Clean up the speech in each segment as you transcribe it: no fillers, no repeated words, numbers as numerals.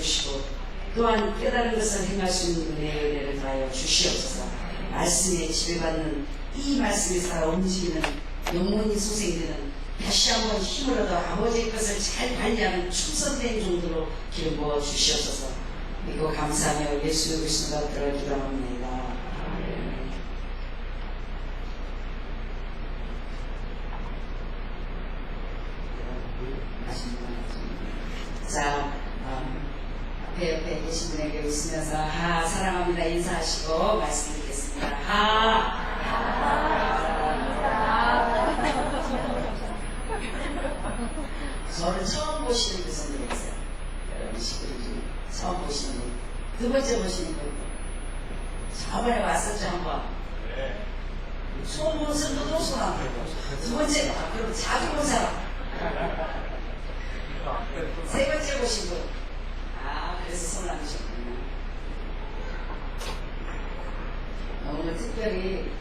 주시고 또한 깨달은 것을 행할 수 있는 은혜를 더하여 주시옵소서. 말씀에 지배받는 이 말씀이 살아 움직이는 영혼이 소생되는 다시 한번 힘을 얻어 아버지의 것을 잘 관리하는 충성된 정도로 기름 부어 주시옵소서. 믿고 감사하며 예수 그리스도가 들어 기도합니다. 자, 옆에 계신 분에게 웃으면서 하 사랑합니다 인사하시고 말씀 드리겠습니다. 하 저를 처음 보시는 그 손님 있어요. 여러분 시골이 좀 처음 보시는 분, 두 번째 보시는 분, 저번에 왔었죠 한번. 처음 보는 사람도 손안 들고, 두 번째 그리고 자주 본 사람, 세 번째 보신 분, 그래서 손 안 드셨군요. 오늘 특별히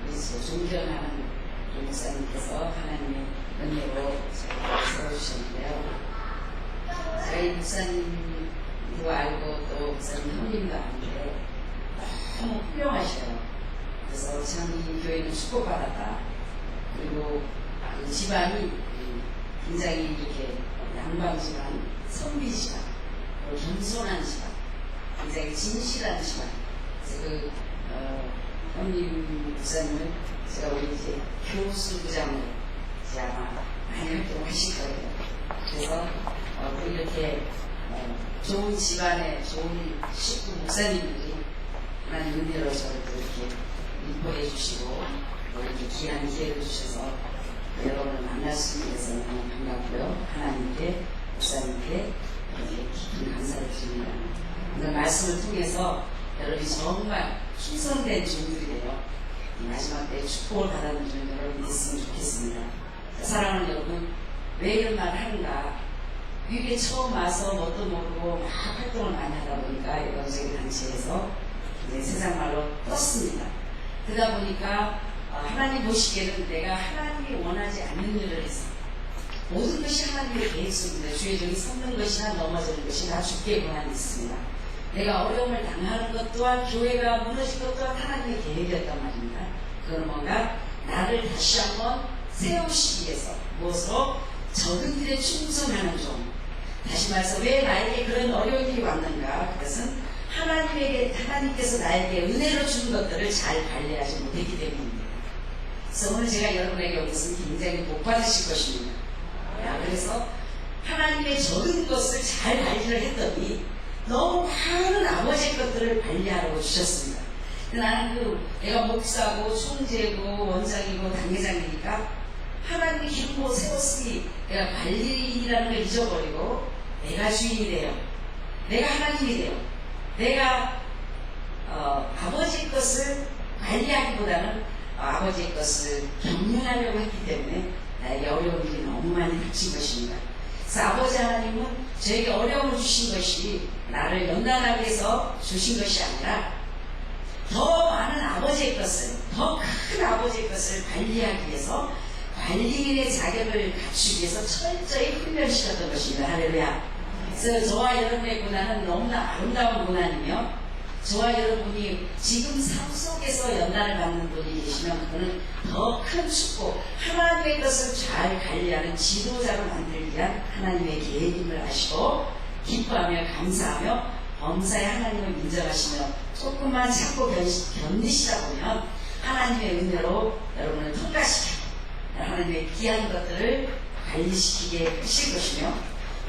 우리 존경하는 목사님께서 하나님의 은혜로 저를 세워주셨는데요. 제가 이 목사님도 알고 또 목사님 형님도 아는데 너무 훌륭하셔요. 그래서 참 이 교회는 축복받았다. 그리고 그 집안이 굉장히 이렇게 양방 집안, 선비 집안, 겸손한 집안, 굉장히 진실한 집안. 그래서 그 형님 목사님은 제가 우리 이제 교수부장을 이제 아마 많이 활동하실 거예요. 그래서 우리 이렇게 좋은 집안에 좋은 식구 목사님들이 하나님 은혜로 저를 이렇게 인포해 주시고 이렇게 귀한 기회를 주셔서 여러분을 만날 수 있어서 너무 반갑고요. 하나님께 목사님께 이렇게 깊은 감사를 드립니다. 오늘 말씀을 통해서 여러분이 정말 충성된 종들이에요. 마지막 때 축복을 받아는 줄 여러분이 있으면 좋겠습니다. 사랑하는 여러분, 왜 이런 말을 하는가? 미국에 처음 와서 뭣도 모르고 막 활동을 많이 하다 보니까 여러분의 단체에서 세상 말로 떴습니다. 그러다 보니까 하나님 보시기에는 내가 하나님이 원하지 않는 일을 해서 모든 것이 하나님의 계획입니다. 주의 종이 섰는 것이나 넘어지는 것이 다 주께 권한이 있습니다. 내가 어려움을 당하는 것 또한 교회가 무너진 것 또한 하나님의 계획이었단 말입니다. 그건 뭔가 나를 다시 한번 세우시기 위해서 무엇으로 적은 일에 충성하는 종. 다시 말해서 왜 나에게 그런 어려운 일이 왔는가? 그것은 하나님께서 나에게 은혜로 주는 것들을 잘 관리하지 못했기 때문입니다. 그래서 오늘 제가 여러분에게 여기서 굉장히 복 받으실 것입니다. 그래서 하나님의 적은 것을 잘 관리를 했더니 너무 많은 아버지의 것들을 관리하라고 주셨습니다. 나는 내가 목사고 총재고 원장이고 당회장이니까 하나님이 기름으로 세웠으니 내가 관리인이라는 걸 잊어버리고 내가 주인이 돼요. 내가 하나님이 돼요. 내가 아버지의 것을 관리하기보다는 아버지의 것을 경륜하려고 했기 때문에 나에게 어려운 일이 너무 많이 닥친 것입니다. 그래서 아버지 하나님은 저에게 어려움을 주신 것이 나를 연단하기 위해서 주신 것이 아니라 더 많은 아버지의 것을, 더 큰 아버지의 것을 관리하기 위해서 관리인의 자격을 갖추기 위해서 철저히 훈련시켰던 것입니다. 할렐루야. 그래서 저와 여러분의 고난은 너무나 아름다운 고난이며 저와 여러분이 지금 삶 속에서 연단을 받는 분이 계시면 그거는 더 큰 축복, 하나님의 것을 잘 관리하는 지도자로 만들기 위한 하나님의 계획임을 아시고 기뻐하며 감사하며 범사에 하나님을 인정하시며 조금만 참고 견디시다 보면 하나님의 은혜로 여러분을 통과시켜 하나님의 귀한 것들을 관리시키게 하실 것이며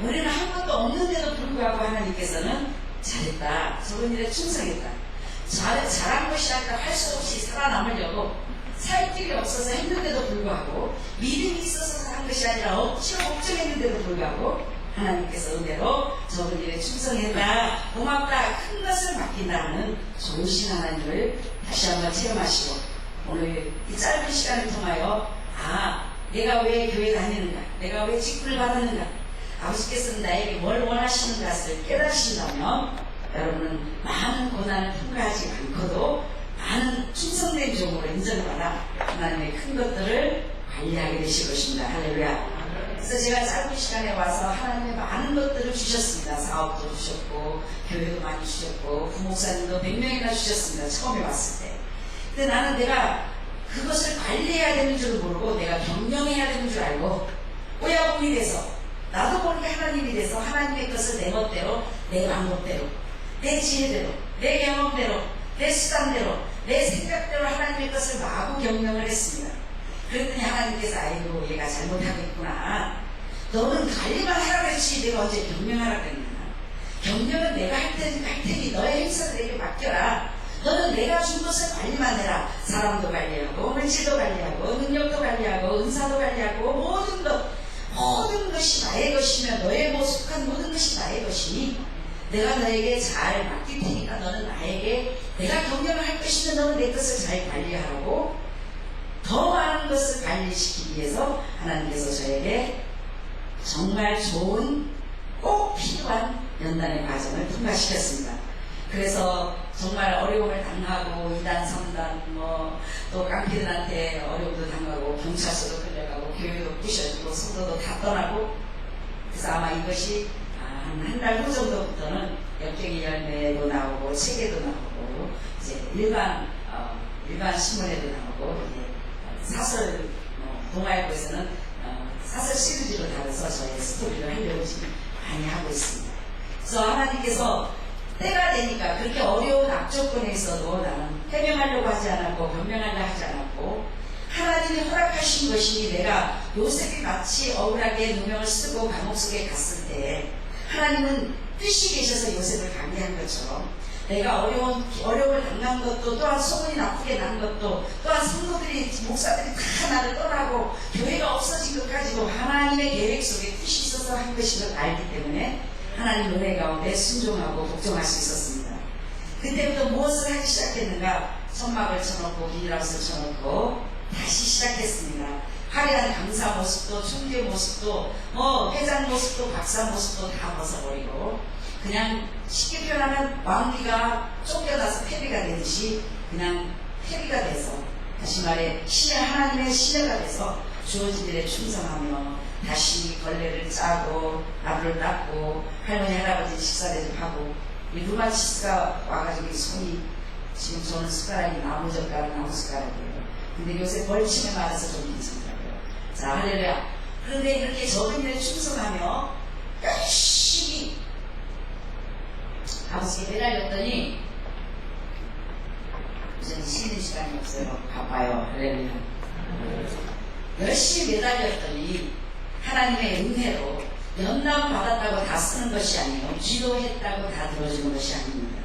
우리는 한 것도 없는데도 불구하고 하나님께서는 잘했다, 저런 일에 충성했다, 잘한 것이랄까 할 수 없이 살아남으려고 살 길이 없어서 했는데도 불구하고 믿음이 있어서 한 것이 아니라 억지로 걱정했는데도 불구하고 하나님께서 은혜로 저런 일에 충성했다, 고맙다, 큰 것을 맡긴다는 좋으신 하나님을 다시 한번 체험하시고 오늘 이 짧은 시간을 통하여 내가 왜 교회 다니는가, 내가 왜 직분을 받았는가, 아버지께서는 나에게 뭘 원하시는 것을 깨달으신다면 여러분은 많은 고난을 통과하지 않고도 많은 충성된 종으로 인정을 받아 하나님의 큰 것들을 관리하게 되실 것입니다. 할렐루야. 그래서 제가 짧은 시간에 와서 하나님의 많은 것들을 주셨습니다. 사업도 주셨고 교회도 많이 주셨고 부목사님도 100명이나 주셨습니다. 처음에 왔을 때. 근데 나는 내가 그것을 관리해야 되는 줄 모르고 내가 경영해야 되는 줄 알고 오야분이 돼서 나도 모르게 하나님이 돼서 하나님의 것을 내 멋대로 내 방법대로 내 지혜대로 내 경험대로 내 수단대로 내 생각대로 하나님의 것을 마구 경영을 했습니다. 그랬더니 하나님께서 아이고 얘가 잘못하고 있구나. 너는 관리만 하라고 했지 내가 언제 경영하라고 했냐. 경영은 내가 할 테니 너의 행사를 내게 맡겨라. 너는 내가 준 것을 관리만 해라. 사람도 관리하고 물질도 관리하고 능력도 관리하고 은사도 관리하고 모든 것이 나의 것이며 너의 속한 모든 것이 나의 것이니 내가 너에게 잘 맡길 테니까 너는 나에게 내가 경영을 할 것이면 너는 내 것을 잘 관리하라고 더 많은 것을 관리시키기 위해서 하나님께서 저에게 정말 좋은 꼭 필요한 연단의 과정을 통과시켰습니다. 그래서 정말 어려움을 당하고 2단, 3단 또 깡패들한테 어려움도 당하고 경찰서도 끌려가고 교회도 부셔지고 성도도 다 떠나고 그래서 아마 이것이 한 달 후 정도부터는 역경의 열매도 나오고 책에도 나오고 이제 일반 신문에도 나오고 이제 사설 동아일보에서는 사설 시리즈로 다뤄서 저의 스토리를 하려고 지금 많이 하고 있습니다. 그래서 하나님께서 때가 되니까 그렇게 어려운 악조건에 있어도 나는 해명하려고 하지 않았고 변명하려고 하지 않았고 하나님이 허락하신 것이니 내가 요셉이 마치 억울하게 누명을 쓰고 감옥 속에 갔을 때 하나님은 뜻이 계셔서 요셉을 강대한 것처럼 내가 어려움을 당한 것도 또한 소문이 나쁘게 난 것도 또한 성도들이 목사들이 다 나를 떠나고 교회가 없어진 것까지도 하나님의 계획 속에 뜻이 있어서 한 것인 걸 알기 때문에 하나님 은혜 가운데 순종하고 복종할 수 있었습니다. 그때부터 무엇을 하기 시작했는가? 천막을 쳐놓고 비닐하우스를 쳐놓고 다시 시작했습니다. 화려한 강사 모습도 총교 모습도 회장 모습도 박사 모습도 다 벗어버리고 그냥 쉽게 표현하면 왕비가 쫓겨나서 패비가 되듯이 그냥 패비가 돼서 다시 말해 하나님의 시내가 돼서 주어진 일에 충성하며 다시 걸레를 짜고 나무를 닦고 할머니 할아버지 식사 대접하고 이 루마티스가 와가지고 손이 지금 저는 숟가락이 나무 숟가락이에요. 근데 요새 벌침에 맞아서 좀 괜찮더라고요. 자, 할렐루야. 그런데 이렇게 적은 일에 충성하며 열심히 아버지께 매달렸더니 이제는 쉬는 시간이 없어요. 바빠요. 할렐루야. 열심히 매달렸더니 하나님의 은혜로 연단 받았다고 다 쓰는 것이 아니에요. 기도했다고 다 들어주는 것이 아닙니다.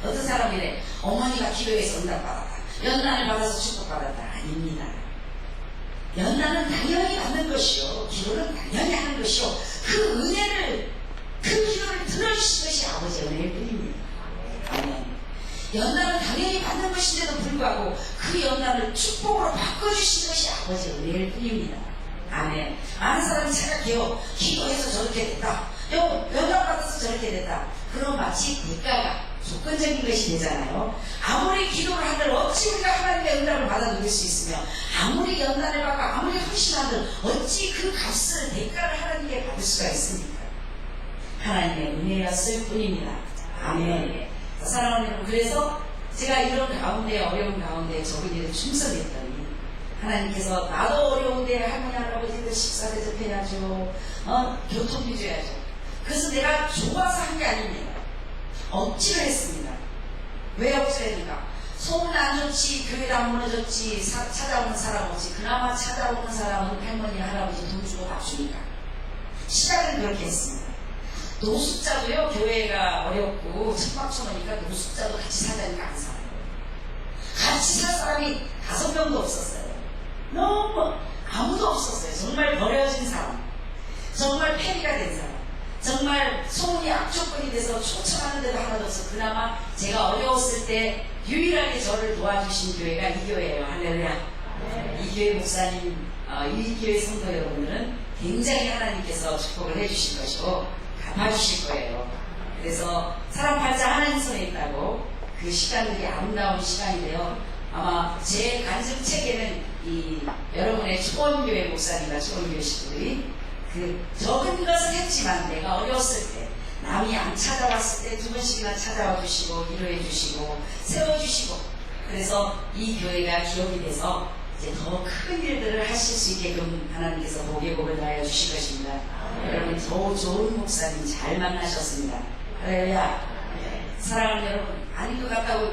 어떤 사람이 이래 어머니가 기도해서 응답 받았다. 연단을 받아서 축복받았다. 아닙니다. 연단은 당연히 받는 것이요. 기도는 당연히 하는 것이요. 그 은혜를 그 기도를 들어주신 것이 아버지의 은혜일 뿐입니다. 아멘. 연단은 당연히 받는 것인데도 불구하고 그 연단을 축복으로 바꿔주신 것이 아버지의 은혜일 뿐입니다. 아멘. 많은 사람이 생각해요. 기도해서 저렇게 됐다. 연단 받아서 저렇게 됐다. 그럼 마치 대가가 조건적인 것이 되잖아요. 아무리 기도를 하들 어찌 우리가 하나님의 응답을 받아 누릴 수 있으며 아무리 연단을 받고 아무리 헌신하들 어찌 그 값을 대가를 하나님께 받을 수가 있습니까? 하나님의 은혜였을 뿐입니다. 아멘. 사랑하는 여러분, 그래서 제가 이런 가운데 어려운 가운데 적은 일을 충성했더니 하나님께서 나도 어려운데 할머니 할아버지들 식사 대접해야죠. 교통비 줘야죠. 그래서 내가 좋아서 한 게 아닙니다. 억지로 했습니다. 왜 억지로 했는가? 소문 안 좋지, 교회도 안 무너졌지, 찾아오는 사람 없지. 그나마 찾아오는 사람은 할머니 할아버지 돈 주고 밥 주니까 시작은 그렇게 했습니다. 노숙자도요, 교회가 어렵고 천막 쳐놓으니까 노숙자도 같이 살자니까 안 살아요. 같이 살 사람이 5명도 없었어요. 너무 아무도 없었어요. 정말 버려진 사람, 정말 폐기가 된 사람, 정말 소문이 악조건이 돼서 초청하는데도 하나도 없어. 그나마 제가 어려웠을 때 유일하게 저를 도와주신 교회가 이 교회예요. 할렐루야. 이 교회 목사님, 이 교회 성도 여러분들은 굉장히 하나님께서 축복을 해주실 것이고 갚아주실 거예요. 그래서 사람 팔자 하나님 손에 있다고 그 시간들이 아름다운 시간인데요. 아마 제 간증책에는 이 여러분의 초원교회 목사님과 초원교회 식구들이 그 적은 것을 했지만 내가 어려웠을 때 남이 안 찾아왔을 때 2번씩이나 찾아와 주시고 위로해 주시고 세워주시고 그래서 이 교회가 기업이 돼서 이제 더 큰 일들을 하실 수 있게끔 하나님께서 복의 복을 다하여 주실 것입니다. 여러분 더 좋은 목사님 잘 만나셨습니다. 할렐루야. 사랑하는 여러분 아닌 것 같다고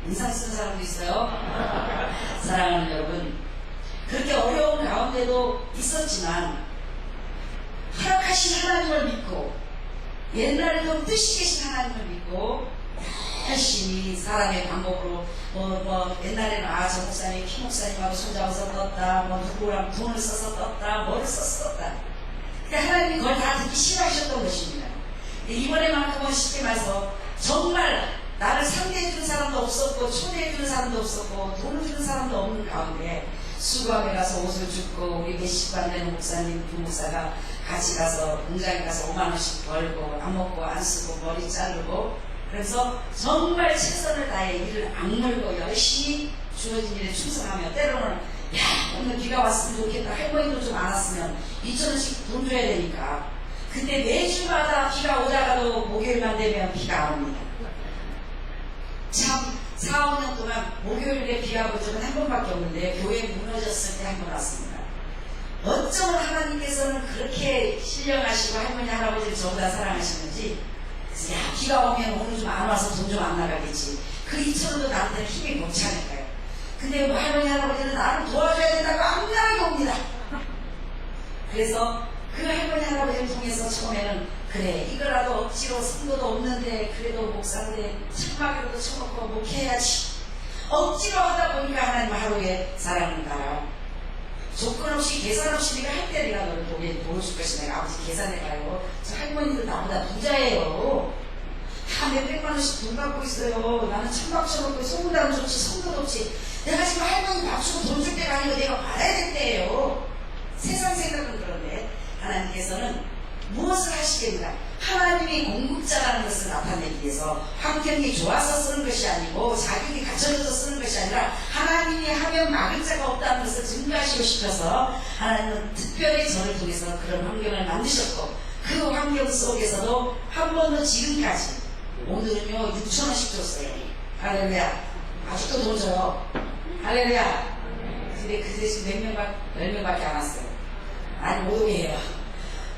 인상 쓰는 사람도 있어요. 사랑하는 여러분 그렇게 어려운 가운데도 있었지만 허락하신 하나님을 믿고 옛날에도 뜻이 계신 하나님을 믿고 열심히 사람의 방법으로 옛날에는 저 목사님 키 목사님하고 손잡아서 떴다 누구랑 돈을 써서 떴다 뭐를 써서 떴다 그러니까 하나님이 그걸 다 듣기 싫어하셨던 것입니다. 이번에만큼은 쉽게 말해서 정말 나를 상대해주는 사람도 없었고 초대해주는 사람도 없었고 돈을 주는 사람도 없는 가운데 수감에 가서 옷을 줍고 우리 몇십 안 되는 목사님 부목사가 같이 가서 공장에 가서 5만 원씩 벌고 안 먹고 안 쓰고 머리 자르고 그래서 정말 최선을 다해 일을 악물고 열심히 주어진 일에 충성하며 때로는 야 오늘 비가 왔으면 좋겠다 할머니도 좀 안 왔으면 2,000원씩 돈 줘야 되니까 근데 매주마다 비가 오다가도 목요일만 되면 비가 안 옵니다. 참 4, 5년 동안 목요일에 비가 온 적은 한 번밖에 없는데 교회 무너졌을 때 한 번 왔습니다. 어쩌면 하나님께서는 그렇게 신령하시고 할머니 할아버지를 저보다 사랑하시는지 그래서 야 비가 오면 오늘 좀 안 와서 돈 좀 안 나가겠지 그 2,000원도 나한테는 힘이 못 차니까요. 근데 뭐 할머니 할아버지는 나를 도와줘야 된다고 악랄하게 옵니다. 그래서 그 할머니 할아버지를 통해서 처음에는 그래 이거라도 억지로 성도도 없는데 그래도 목사인데 천막이라도 쳐놓고 목해야지 억지로 하다 보니까 하나님 하루에 사랑을 달아 조건 없이 계산 없이 내가 할 때 내가 너를 도와줄 것이 내가 아버지 계산해가요. 저 할머니들 나보다 부자예요. 다 몇백만 원씩 돈 갖고 있어요. 나는 천막 쳐놓고 소문나면 좋지 성도도 없지 내가 지금 할머니 밥 주고 돈 줄 때가 아니고 내가 받아야 될 때예요. 세상 생각은 그런데 하나님께서는 무엇을 하시겠는가? 하나님이 공급자라는 것을 나타내기 위해서 환경이 좋아서 쓰는 것이 아니고 자격이 갖춰져서 쓰는 것이 아니라 하나님이 하면 막을 자가 없다는 것을 증거하시고 싶어서 하나님은 특별히 저를 통해서 그런 환경을 만드셨고 그 환경 속에서도 한 번도 지금까지 오늘은요 6,000원씩 줬어요. 할렐루야. 아직도 돈 줘요. 할렐루야. 근데 그 대신 몇 명밖에 10명밖에 안 왔어요. 아니 못 오게 해요.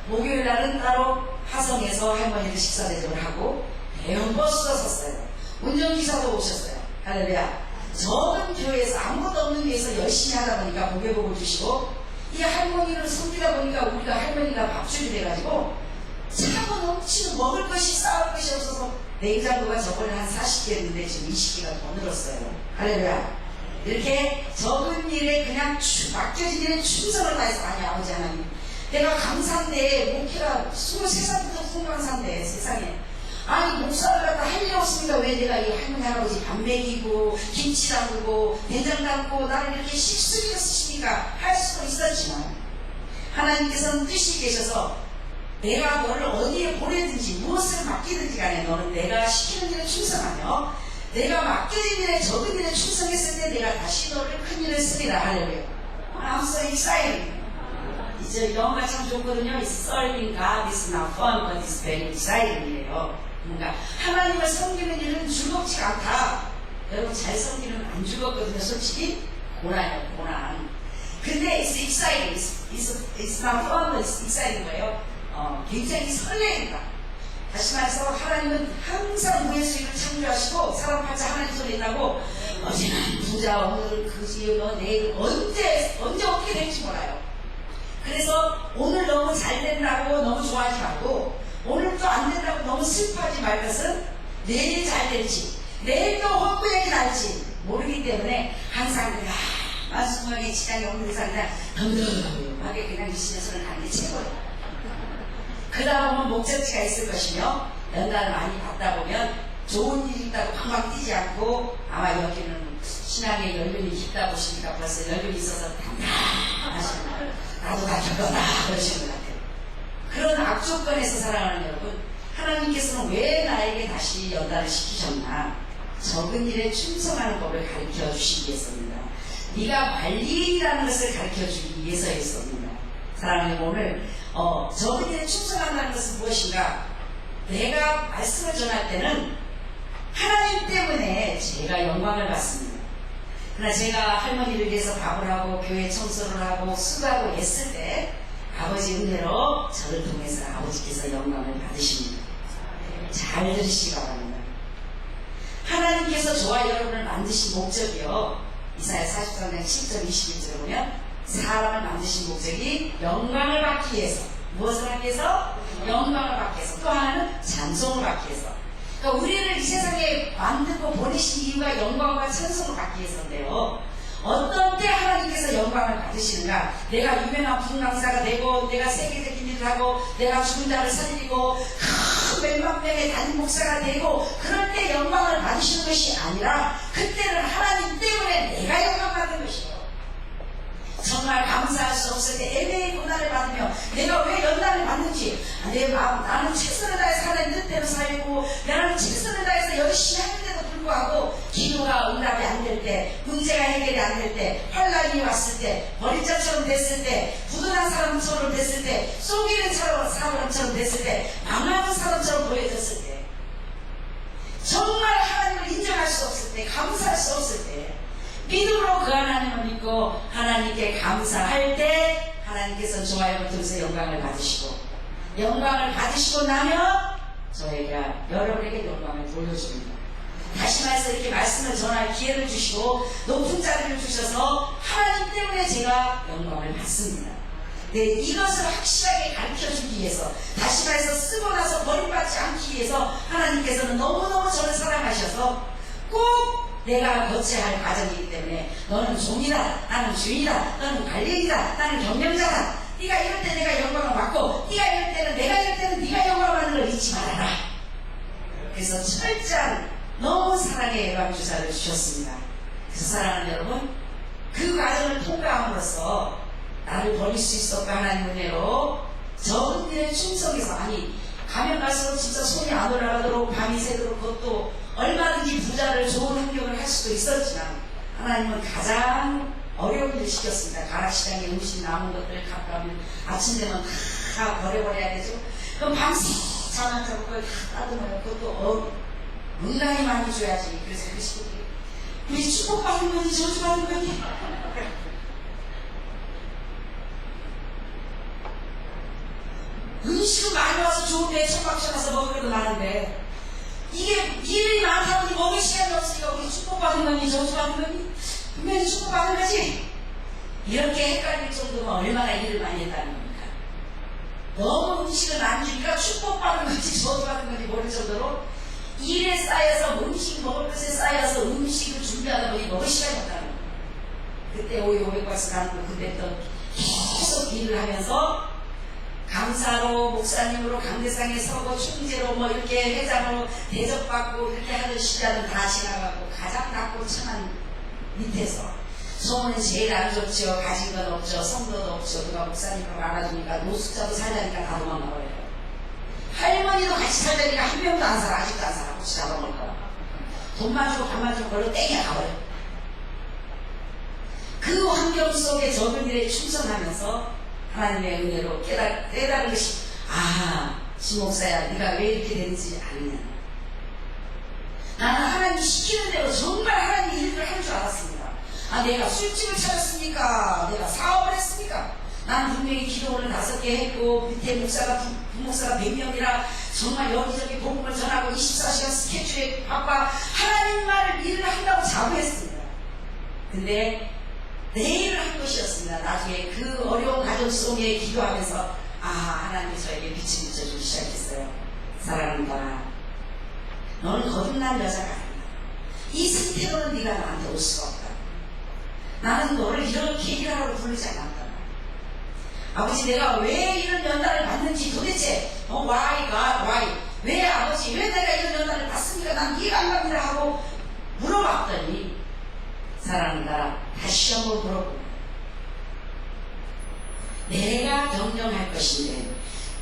목요일 날은 따로 화성에서 할머니를 식사 대접을 하고 대형 버스가 섰어요. 운전기사도 오셨어요. 할렐루야. 적은 교회에서 아무것도 없는 교회에서 열심히 하다 보니까 목요복을 주시고 이 할머니를 섬기다 보니까 우리가 할머니가 밥줄이 돼가지고 차고 넘치고 먹을 것이 쌓을 것이 없어서 냉장고가 저번에 한 40개 했는데 지금 20개가 더 늘었어요. 할렐루야. 이렇게 적은 일에 그냥 맡겨진 일에 충성을 다해서 아니 아버지 하나님 내가 강사인데 목회가 23살부터 후강사인데 세상에 아니 목사를 갖다 할 일 없으니까 왜 내가 이 할머니 할아버지 밥 먹이고 김치 담그고 된장 담고 나를 이렇게 식수비로 쓰시니까 할 수도 있었지만 하나님께서는 뜻이 계셔서 내가 너를 어디에 보내든지 무엇을 맡기든지 간에 너는 내가 시키는 일에 충성하며 내가 맡겨진 일에 적은 일에 충성했을 때 내가 다시 너를 큰 일을 쓰리라. 할렐루야. I'm so excited. 이제 영어가 참 좋거든요. It's serving God is not fun, but it's very exciting 이래요. 뭔가 하나님을 섬기는 일은 즐겁지가 않다. 여러분 잘 섬기는 안 즐겁거든요. 솔직히 고난이에요. 고난. 근데 it's exciting. It's not fun, but it's exciting 거예요. 굉장히 설레인다. 다시 말해서 하나님은 항상 무의 수익을 창조하시고 사람 팔자 하나님 소리 나고 어제는 부자 오늘은 그지 내일 언제 어떻게 될지 몰라요. 그래서 오늘 너무 잘 된다고 너무 좋아하지 말고 오늘 또 안 된다고 너무 슬퍼하지 말 것은 내일 잘 될지 내일 또 헛구역이 날지 모르기 때문에 항상 만수무하게 지장이 없는 이상 그냥 덤덤하게 그냥 미시면서 가는 게 최고예요. 그러다 보면 목적지가 있을 것이며 연단을 많이 받다 보면 좋은 일이 있다고 방방 뛰지 않고 아마 여기는 신앙의 연륜이 깊다 보시니까 벌써 연륜이 있어서 담담하시는 거예요. 나도 다 겪었다 그러시는 것 같아요. 그런 악조건에서 살아가는 여러분 하나님께서는 왜 나에게 다시 연단을 시키셨나? 적은 일에 충성하는 법을 가르쳐 주시기 위해서입니다. 네가 관리라는 것을 가르쳐 주기 위해서였습니다. 사랑하는 오늘 저분들이 충성한다는 것은 무엇인가? 내가 말씀을 전할 때는 하나님 때문에 제가 영광을 받습니다. 그러나 제가 할머니를 위해서 밥을 하고 교회 청소를 하고 수고하고 했을 때 아버지 은혜로 저를 통해서 아버지께서 영광을 받으십니다. 잘 들으시기 바랍니다. 하나님께서 저와 여러분을 만드신 목적이요, 이사야 43장 10절 21절에 보면 사람을 만드신 목적이 영광을 받기 위해서, 무엇을 하기 위해서? 영광을 받기 위해서. 또 하나는 찬송을 받기 위해서. 그러니까 우리를 이 세상에 만들고 보내신 이유가 영광과 찬송을 받기 위해서인데요, 어떤 때 하나님께서 영광을 받으시는가? 내가 유명한 분강사가 되고, 내가 세계적인 일을 하고, 내가 죽은 자를 살리고, 몇만 명의 담임 목사가 되고, 그럴 때 영광을 받으시는 것이 아니라 그때는 하나님 때문에 내가 영광 받는 것이에요. 정말 감사할 수 없을 때 애매히 고난을 받으며 내가 왜 연단을 받는지, 내 마음, 나는 최선을 다해서 하나님 뜻대로 살고, 나는 최선을 다해서 열심히 하는데도 불구하고 기도가 응답이 안 될 때, 문제가 해결이 안 될 때, 환란이 왔을 때, 버림자처럼 됐을 때, 부도난 사람처럼 됐을 때, 속이는 사람처럼 됐을 때, 망하는 사람처럼 보여졌을 때, 정말 하나님을 인정할 수 없을 때, 감사할 수 없을 때, 믿음으로 그 하나님을 믿고 하나님께 감사할 때 하나님께서 저와 여러분 통해서 영광을 받으시고, 영광을 받으시고 나면 저희가 여러분에게 영광을 돌려줍니다. 다시 말해서 이렇게 말씀을 전할 기회를 주시고 높은 자리를 주셔서 하나님 때문에 제가 영광을 받습니다. 네, 이것을 확실하게 가르쳐주기 위해서, 다시 말해서 쓰고 나서 버림받지 않기 위해서 하나님께서는 너무너무 저를 사랑하셔서 꼭 내가 거쳐야 할 과정이기 때문에 너는 종이다, 나는 주인이다, 너는 관리인이다, 나는 경영자다, 네가 이럴 때 내가 영광을 받고, 네가 이럴 때는 내가 이럴 때는 네가 영광을 받는 걸 잊지 말아라. 그래서 철저한 너무 사랑의 예방주사를 주셨습니다. 그래서 사랑하는 여러분, 그 과정을 통과함으로써 나를 버릴 수 있었고 하나님 은혜로 저분들의 충성에서, 아니 가면 갈수록 진짜 손이 안 올라가도록 밤이 새도록, 그것도 얼마든지 부자를 좋은 환경을 할 수도 있었지만 하나님은 가장 어려운 일을 시켰습니다. 가락시장에 음식 남은 것들 가까우면 아침 되면 다 버려버려야 되죠. 그럼 밤새 잠 안 자고 그걸 다 따듬어요. 그것도 응당히 많이 줘야지. 그래서 우리 식구들이 우리 축복받는 거니 저주받는 거니, 음식은 많이 와서 좋은데 천박천 가서 먹으려도 많은데, 이게 일이 많다 보니 먹을 시간이 없으니까 우리 축복받은 거니 저주받은 거니, 분명히 축복받은 거지, 이렇게 헷갈릴 정도면 얼마나 일을 많이 했다는 겁니까? 너무 음식을 안 주니까 축복받은 건지 저주받은 건지 모를 정도로 일에 쌓여서, 음식 먹을 것에 쌓여서 음식을 준비하다 보니 먹을 시간이 없다는 겁니다. 그때 오해버스 가는 거, 그때 또 계속 일을 하면서 강사로, 목사님으로 강대상에 서고 총재로 뭐 이렇게 회장으로 대접받고 이렇게 하던 시간은 다 지나가고, 가장 낮고 천한 밑에서 소문은 제일 안 좋죠. 가진 건 없죠. 성도도 없죠. 누가 목사님으로 알아주니까 노숙자도 살자니까 다 도망가버려요. 할머니도 같이 살자니까 한 명도 안 살아. 아직도 안 살아. 혹시 잡아먹을 거야. 돈만 주고 밥만 주고 걸로 땡겨 가버려. 그 환경 속에 저분들의 충성하면서 하나님의 은혜로 깨달은 것이, 지목사야, 네가 왜 이렇게 되는지 아느냐. 나는 하나님이 시키는 대로 정말 하나님 일을 할 줄 알았습니다. 내가 술집을 차렸습니까? 내가 사업을 했습니까? 나는 분명히 기도를 5개 했고, 밑에 목사가, 부목사가 100명이라 정말 여기저기 복음을 전하고 24시간 스케줄에 바빠 하나님 말을 일을 한다고 자부했습니다. 근데 내 일을 한 것이었습니다. 나중에 그 어려운 가정 속에 기도하면서 하나님이 저에게 빛을 비춰주기 시작했어요. 사랑한다, 너는 거듭난 여자가 아니다. 이 상태로는 네가 나한테 올 수가 없다. 나는 너를 이렇게 일하라고 부르지 않았다. 아버지, 내가 왜 이런 연단을 받는지 도대체 why? 왜 아버지, 왜 내가 이런 연단을 받습니까? 난 이해가 안 갑니다 하고 물어봤더니, 사랑한다, 다시 한번 물어보고, 내가 경영할 것인데,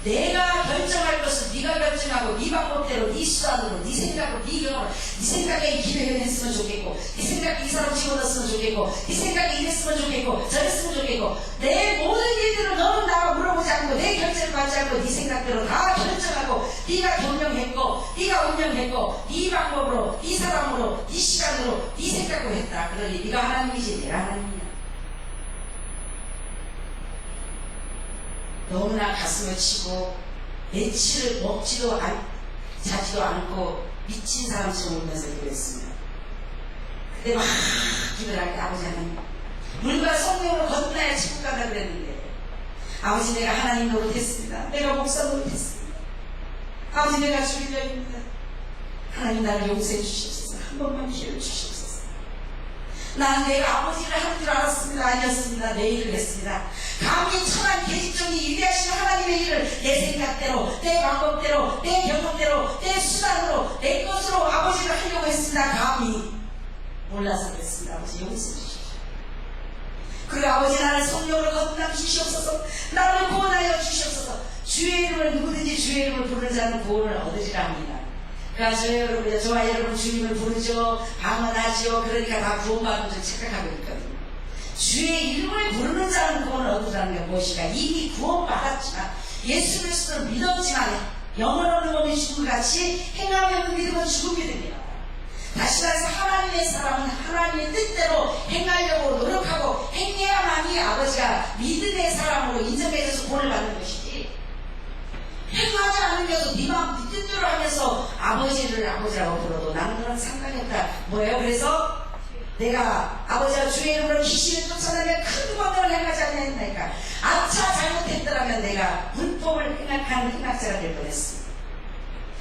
내가 결정할 것을 네가 결정하고 네 방법대로, 네 수단으로, 네 생각으로, 네 경험으로, 네 생각에 기회를 했으면 좋겠고, 네 생각 생각에 이 사람 집어넣었으면 좋겠고, 네 생각에 이랬으면 좋겠고, 저랬으면 좋겠고, 내 모든 일들을 너는 나와 물어보지 않고 내 결정을 받지 않고 네 생각대로 다 결정하고, 네가 경영했고, 네가 운영했고, 네 방법으로, 네 사람으로, 네 시간으로, 네 생각으로 했다. 그러니 네가 하나님이지 내가 하나님이야. 너무나 가슴을 치고 며칠을 먹지도 자지도 않고 미친 사람처럼 울면서 기도했습니다. 그때 막 기도할 때 아버지 하나님, 물과 성령으로 거듭나야 지구 간다 그랬는데, 아버지 내가 하나님 노릇했습니다. 내가 목사 노릇했습니다. 아버지 내가 주일령입니다. 하나님 나를 용서해 주시옵소서. 한 번만 기회를 주시옵소서. 난 내가 아버지를 한 줄 알았습니다. 아니었습니다. 내 일을 했습니다. 감히 천한 계집종이 위대하신 하나님의 일을 내 생각대로, 내 방법대로, 내 경험대로, 내 수단으로, 내 것으로 아버지를 하려고 했습니다. 감히 몰라서 그랬습니다. 아버지 용서해 주십시오. 그리고 아버지 나를 성령으로 거듭나 주시옵소서. 나를 구원하여 주시옵소서. 주의 이름을 누구든지 주의 이름을 부르는 자는 구원을 얻으리라 합니다. 그러니까 저와 여러분 주님을 부르죠, 방언하죠. 그러니까 다 구원받은 줄 착각하고 있거든요. 주의 이름을 부르는 자는 구원을 얻으라는 게 무엇인가? 이미 구원받았지만, 예수 그리스도를 믿었지만 영혼 없는 몸이 죽음같이 행함이 없는 믿음은 죽은 믿음이야. 다시 말해서 하나님의 사람은 하나님의 뜻대로 행하려고 노력하고 행해야만이 아버지가 믿음의 사람으로 인정해줘서 구원을 받는 것이지, 행하지 않으면서 네 마음 네 뜻대로 하면서 아버지를 아버지라고 불러도 나는 그런 상관이 없다. 뭐예요? 그래서 내가 아버지와 주의 이름으로 귀신을 쫓아내면 큰 권능을 행하지 않냐니까. 아차 잘못했더라면 내가 불법을 행악하는 행악자가 될 뻔했습니다.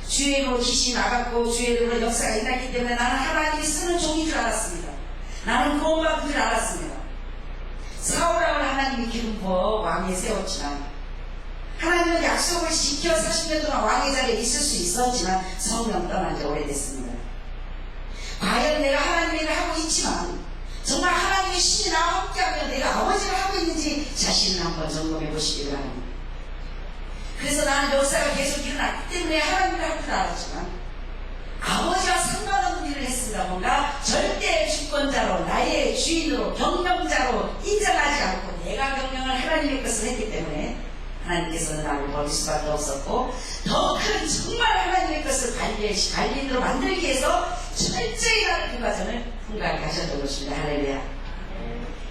주의 이름으로 귀신이 나갔고 주의 이름으로 역사가 일어났기 때문에 나는 하나님이 쓰는 종인 줄 알았습니다. 나는 구원받은 줄 알았습니다. 사울왕을 하나님이 기름 부어 왕에 세웠지만, 하나님은 약속을 지켜 40년 동안 왕의 자리에 있을 수 있었지만 성령 떠난 지 오래됐습니다. 과연 내가 하나님의 일을 하고 있지만 정말 하나님의 신이 나와 함께하며 내가 아버지를 하고 있는지 자신을 한번 점검해 보시기 바랍니다. 그래서 나는 역사가 계속 일어났기 때문에 하나님을 할 줄 알았지만 아버지와 상관없는 일을 했습니다. 뭔가 절대 주권자로, 나의 주인으로, 경영자로 인정하지 않고 내가 경영을 하나님의 것을 했기 때문에 하나님께서는 나를 버릴 수밖에 없었고, 더 큰 정말 하나님의 것을 관리인으로 만들기 위해서 철저히 나를 그 과정을 풍부하게 하셨던 것입니다. 할렐루야.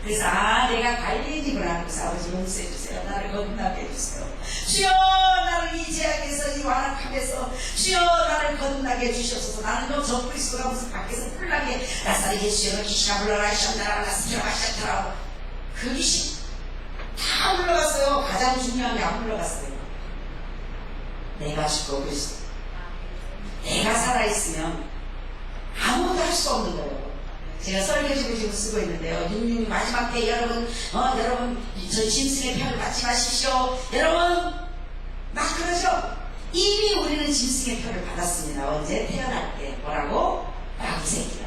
그래서 내가 관리인이구나. 그래서 아버지 용서해 주세요. 나를 거듭나게 해주세요. 주여 나를 이 제약에서, 이 완악함에서 주여 나를 거듭나게 해주셔서, 나는 저 그리스도가 무슨 밖에서 뿔나게 나사리 예수여 귀신아 불러라 션다라 나스키라 마샤타라, 그 귀신 다 물러갔어요. 가장 중요한 게 안 물러갔어요. 내가 죽고 그리스도, 내가 살아있으면 아무것도 할 수 없는 거예요. 제가 설교집을 지금 쓰고 있는데요, 666 마지막 때 여러분 저 짐승의 편을 받지 마십시오. 여러분 막 그러죠. 이미 우리는 짐승의 편을 받았습니다. 언제? 태어날 때. 뭐라고? 마귀새끼라.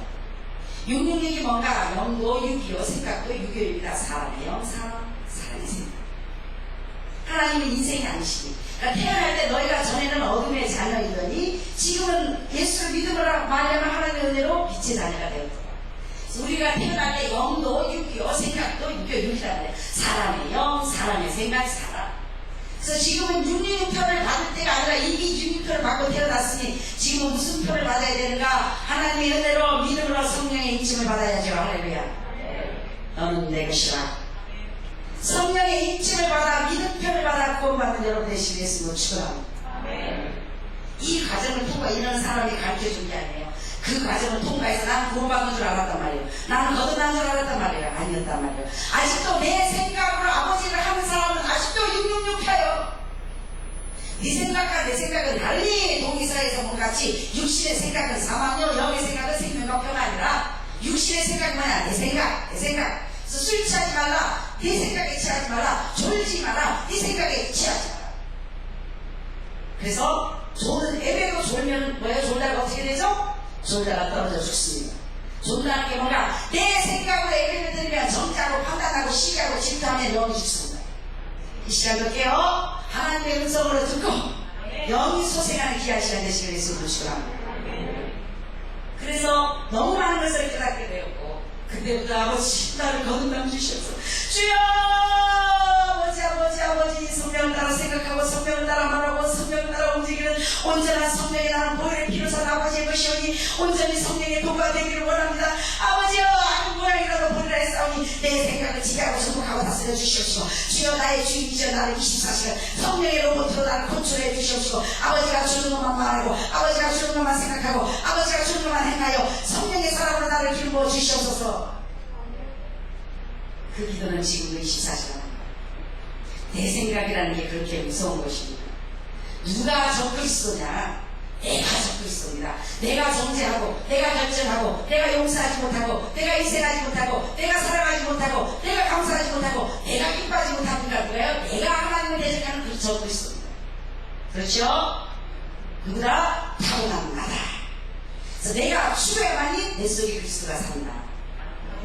666이 뭔가? 영도 625, 생각도 626이다. 사람의 영, 사람의 생각. 하나님은 인생이 아니시니, 그러니까 태어날 때 너희가 전에는 어둠의 자녀이더니 지금은 예수를 믿음으로 말하면 하나님의 은혜로 빛의 자녀가 되었다. 우리가 태어날 때 영도 625, 생각도 626이라고 해요. 사람의 영, 사람의 생각, 사람. 그래서 지금은 666편을 받을 때가 아니라 이미 666편을 받고 태어났으니 지금은 무슨 편을 받아야 되는가? 하나님의 은혜로 믿음으로 성령의 인침을 받아야죠. 할렐루야. 너는 내 것이라. 성령의 인침을 받아 믿음편을 받아 구원받는 여러분 되시기 위해서 축원합니다. 이 과정을 통과, 이런 사람이 가르쳐준 게 아니에요. 그 과정을 통과해서 나는 구원받는 줄 알았단 말이에요. 나는 거듭난 줄 알았단 말이에요. 아니었단 말이에요. 아직도 내 생각으로 아버지를 하는 사람은 아직도 666펴요. 네 생각과 내 생각은 달리. 동이사에서 같이 육신의 생각은 사망이요 영의 생각은 생명과 평가 아니라, 육신의 생각이 뭐냐? 내 생각. 그래서 술 취하지 말라. 네 생각에 취하지 말라. 졸지 마라. 네 생각에 취하지 마라. 그래서 애매도 졸면 뭐예요? 졸다가 어떻게 되죠? 졸다가 떨어져 죽습니다. 졸다는 게 뭔가? 내 생각으로 애매를 들으면 정자로 판단하고 시기하고 질투하면 영이 죽습니다. 이 시간도 깨어 하나님의 음성으로 듣고 영이 소생하는 귀한 시간 되시길 예수 그리스도로 합니다. 그래서 너무 많은 것을 깨닫게 되었고, 그때부터 아버지 나를 거듭남 주셔서 주여 아버지 성령을 따라 생각하고 성령을 따라 말하고 성령을 따라 움직이는 온전한 성령이 나는 보혈의 피로 산 아버지의 것이오니 온전히 성령의 도가 되기를 원합니다. 아버지여 악한 모양이라도 버리라 했사오니 내 생각을 지배하고 정복하고 다스려 주시옵시고 주여 나의 주인이여 나를 24시간 성령의 로봇으로 나를 컨트롤해 주시옵시고 아버지가 주는 것만 말하고 아버지가 주는 것만 생각하고 아버지가 주는 것만 행하여 성령의 사람으로 나를 길부어 주시옵소서. 그 기도는 지금도 24시간 내 생각이라는 게 그렇게 무서운 것입니다. 누가 적그리스도냐? 내가 적그리스도입니다. 내가 정죄하고 내가 결정하고 내가 용서하지 못하고 내가 인생하지 못하고 내가 사랑하지 못하고 내가 감사하지 못하고 내가 기뻐하지 못합니다. 누가요? 내가 하나님을 대적하는 그 적그리스도입니다. 그렇죠? 누구다? 타고난 나다. 그래서 내가 죽어야만이 내 속에 그리스도가 산다.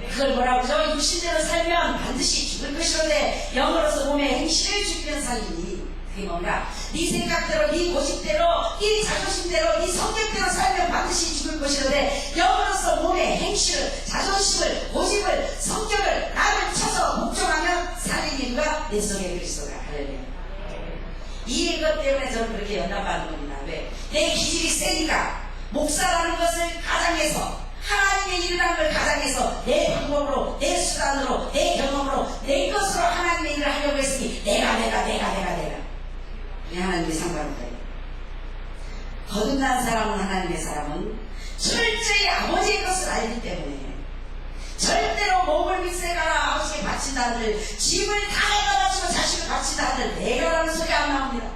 그걸 뭐라고 하죠? 육신대로 살면 반드시 죽을 것이로되 영으로서 몸의 행실을 죽이면 살리니 그게 뭔가 네 생각대로 네 고집대로 네 자존심대로 네 성격대로 살면 반드시 죽을 것이로되 영으로서 몸의 행실을 자존심을 고집을 성격을 나를 쳐서 복종하면 살리는 이유가 내 속에 그리스도가 할렐루야. 이것 때문에 저는 그렇게 연단받는 겁니다. 왜? 내 기질이 세니까 목사라는 것을 가장해서 하나님의 일이라는 걸 가장해서 내 방법으로 내 수단으로 내 경험으로 내 것으로 하나님의 일을 하려고 했으니 내가 하나님의 상관없다. 거듭난 사람은 하나님의 사람은 철저히 아버지의 것을 알기 때문에 절대로 몸을 밑세가라 아버지께 바친다 한들 짐을 다 내가 바치고 자식을 바친다 한들 내가라는 소리 안 나옵니다.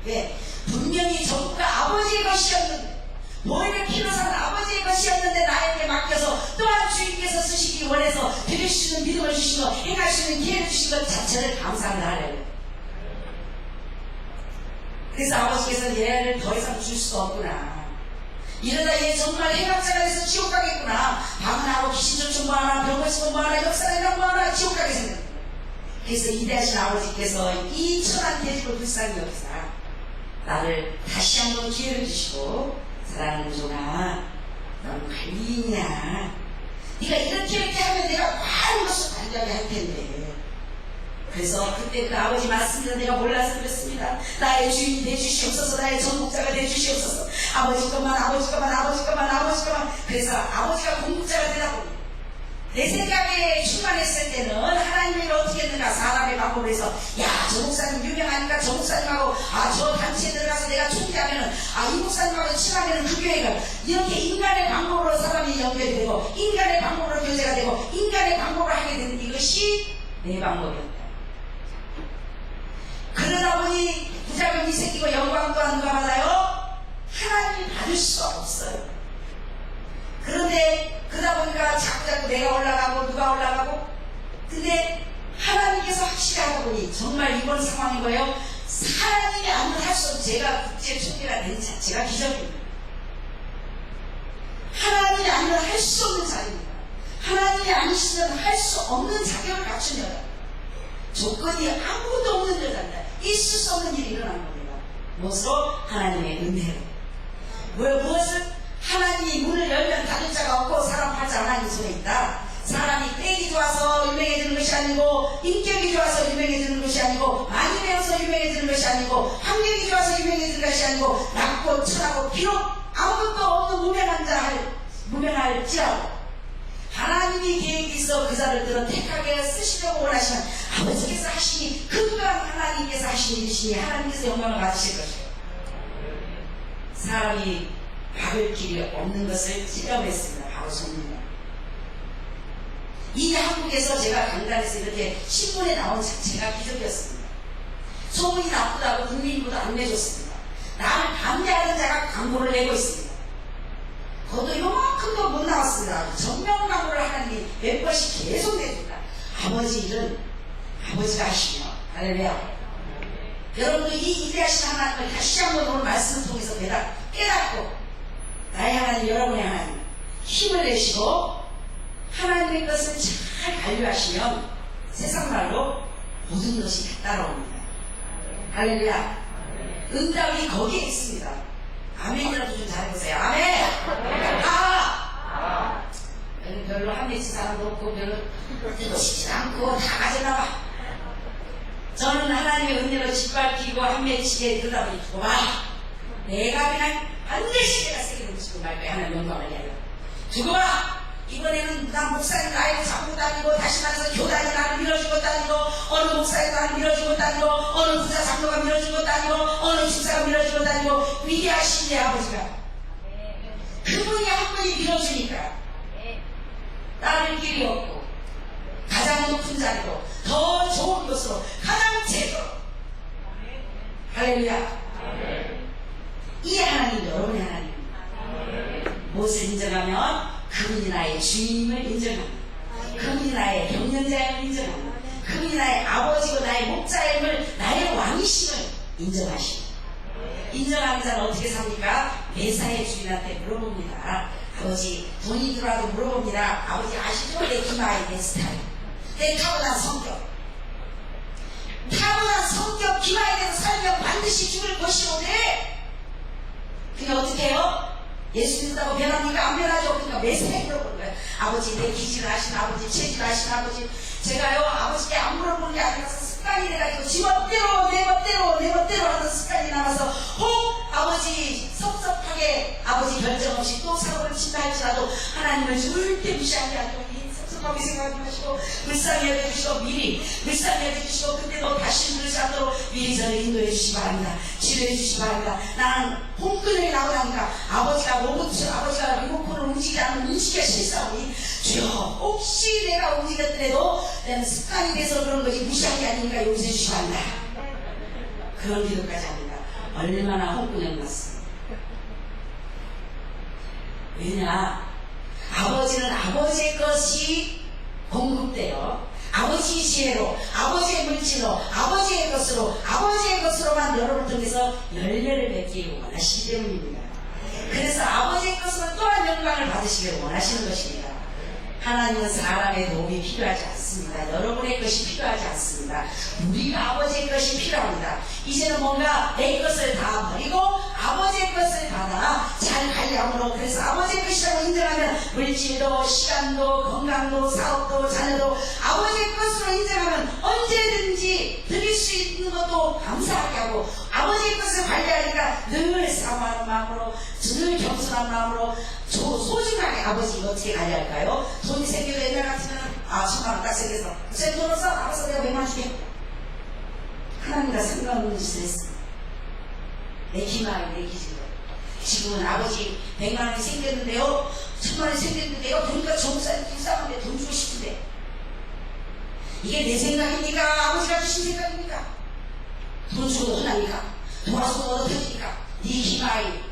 왜? 분명히 전부가 아버지의 것이었는데 모이를 피로 산 아버지의 것이었는데 나에게 맡겨서 또한 주님께서 쓰시기 원해서 드릴 수 있는 믿음을 주신 것 행할 수 있는 기회를 주신 것 자체를 감사를 하려고. 그래서 아버지께서 얘를 더 이상 줄 수가 없구나. 이러다 얘 정말 행악자가 돼서 지옥 가겠구나. 방언하고 귀신조총 뭐하나 병고치고 뭐하나 역사이랑 뭐하나 지옥 가게 생겼구나. 그래서 이대하신 아버지께서 이 천한 계집을 불쌍히 여기사 나를 다시 한번 기회를 주시고 사랑하는 종아 넌 관리냐 네가 이렇게 하면 내가 많은 것을 관리하게 할 텐데. 그래서 그때 그 아버지 말씀을 내가 몰라서 그랬습니다. 나의 주인이 되주시옵소서 나의 전복자가 되주시옵소서 아버지 것만 그래서 아버지가 공급자가 되다 보니 내 생각에 충만했을 때는 하나님이 어떻게 했는가 사람의 방법으로 해서 야 저 목사님 유명하니까 저 목사님하고 저 단체에 들어가서 내가 총대하면은 이 목사님하고 친하면은 그 교회가 이렇게 인간의 방법으로 사람이 연결이 되고 인간의 방법으로 교제가 되고 인간의 방법으로 하게 되는 이것이 내 방법이었다. 그러다 보니 부자금이 생기고 영광 또한 누가 받아요? 하나님이 받을 수가 없어요. 그런데 그러다 보니까 자꾸 내가 올라가고 누가 올라가고 근데 하나님께서 확실히 하다 보니 정말 이번 상황인 거예요. 하나님이 아무도 할 수 없는 제가 국제총리가 된 자체가 기적입니다. 하나님이 아니면 할 수 없는 자리입니다. 하나님이 아니시면 할 수 없는 자격을 갖춘 여자 조건이 아무것도 없는 여자입니다. 있을 수 없는 일이 일어난 겁니다. 무엇으로? 하나님의 은혜로. 무엇을? 하나님이 문을 열면 닫을 자가 없고 사람 팔자 하나님 손에 있다. 사람이 떼기 좋아서 유명해지는 것이 아니고 인격이 좋아서 유명해지는 것이 아니고 많이 배워서 유명해지는 것이 아니고 환경이 좋아서 유명해지는 것이 아니고 낮고 천하고 비록 아무것도 없는 무명할지라도 하나님이 계획이 있어 그 자를 들어 택하게 쓰시려고 원하시면 아버지께서 하시니 그간 하나님께서 하신 일이시니 하나님께서 영광을 받으실 것이에요. 사람이 박을 길이 없는 것을 찔러냈습니다. 바로 성령. 이 한국에서 제가 강단에서 이렇게 신문에 나온 자체가 기적이었습니다. 소문이 나쁘다고 국민보도 안 내줬습니다. 나를 반대하는 자가 광고를 내고 있습니다. 그것도 요만큼도 못 나왔습니다. 정면 광고를 하나님이 몇 번씩 계속 내줍니다. 아버지 일은 아버지가 하시며 할렐루야. 여러분도 이 위대하신 하나님을 다시 한번 오늘 말씀을 통해서 깨닫고 나의 하나님 여러분의 하나님 힘을 내시고 하나님의 것을 잘 관리하시면 세상말로 모든 것이 다 따라옵니다. 할렐루야. 응답이 거기에 있습니다. 아멘이라도 좀 잘해보세요. 아멘. 별로 한 며칠 사람 사람도 없고 별로 듣고 싶지 않고 다 가져나와. 저는 하나님의 은혜로 짓밟히고 한 맺히게 들어보니 와, 내가 그냥 반드시 내가 세게 넘치고 말 거야. 하나님 영광을 위하여. 두고 봐. 이번에는 나 목사님 나이를 잡고 다니고, 다시 말해서 교단이 나를 밀어주고 다니고, 어느 목사님 나를 밀어주고 다니고, 어느 부자 장로가 밀어주고 다니고, 어느 집사가 밀어주고 다니고, 위대하신 내 아버지가 그분이 한 분이 밀어주니까 나를 길이 없고 가장 높은 자리로 더 좋은 것으로 가장 제대로. 할렐루야. 이 하나님 여러분의 하나님. 무엇을 인정하면 그분이 나의 주님을 인정합니다. 그분이 나의 경영자임을 인정합니다. 그분이 나의 아버지고 나의 목자임을, 나의 왕이심을 인정하십니다. 인정하는 자는 어떻게 삽니까? 매사의 주인한테 물어봅니다. 아버지 돈이 들어와도 물어봅니다. 아버지 아시죠? 내 기마의 내 스타일, 내 타고난 성격, 타고난 성격 기마에 대해서 살면 반드시 죽을 것이오네. 그게 어떻게 해요? 예수 믿는다고 변합니까? 안 변하죠. 그러니까 매사에 물어보는 거예요. 아버지 내 기질을 아시는 아버지, 체질을 아시는 아버지, 제가요 아버지께 안 물어보는 게 아니라 습관이 돼가지고 지 멋대로 내 멋대로 하는 습관이 남아서 혹 아버지 섭섭하게 아버지 결정 없이 또 사고를 친다 할지라도 하나님을 절대 무시하지 않고 섭섭하게 생각하지 마시고 불쌍히 여겨주시고 미리 불쌍히 여겨주시고, 근데도 다시 그러지 않도록 미리 저를 인도해 주시기 바랍니다. 치료해 주시기 바랍니다. 나는 홍근을 나고 나니까 아버지가 리모컨을 움직이지 않는 움직여 실수하니 주여, 혹시 내가 움직였더라도 나는 습관이 돼서 그런 거지 무시한 게 아니니까 용서해 주시기 바랍니다. 그런 기도까지 합니다. 얼마나 홍군을 났어요. 왜냐, 아버지는 아버지의 것이 공급되어 아버지의 지혜로, 아버지의 물질로, 아버지의 것으로만 여러분을 통해서 열매를 맺기 원하시기 때문입니다. 그래서 아버지의 것으로 또한 영광을 받으시길 원하시는 것입니다. 하나님은 사람의 도움이 필요하지 않습니다. 여러분의 것이 필요하지 않습니다. 우리가 아버지의 것이 필요합니다. 이제는 뭔가 내 것을 다 버리고 아버지의 것을 받아 잘 관리함으로, 그래서 아버지의 것이라고 인정하면 물질도 시간도 건강도 사업도 자녀도 아버지의 것으로 인정하면 언제든지 드릴 수 있는 것도 감사하게 하고, 아버지의 것을 관리하니까 늘 사모하는 마음으로, 늘 겸손한 마음으로 소중하게. 아버지 이거 어떻게 관리할까요? 돈이 생겨도 옛날 같으면 1000만원 딱 생겨서 제 돈을 써 알아서 내가 100만 줄게. 하나님과 상관없는 짓을 했어. 내 기마에 내 기질로. 지금은 아버지 100만원이 생겼는데요, 1000만원이 생겼는데요, 보니까 정사님 불쌍한데 돈 주고 싶은데, 이게 내 생각입니까? 아버지가 주신 생각입니까? 돈 주고도 혼납니까? 도와서도 얻어터지니까. 네 기마에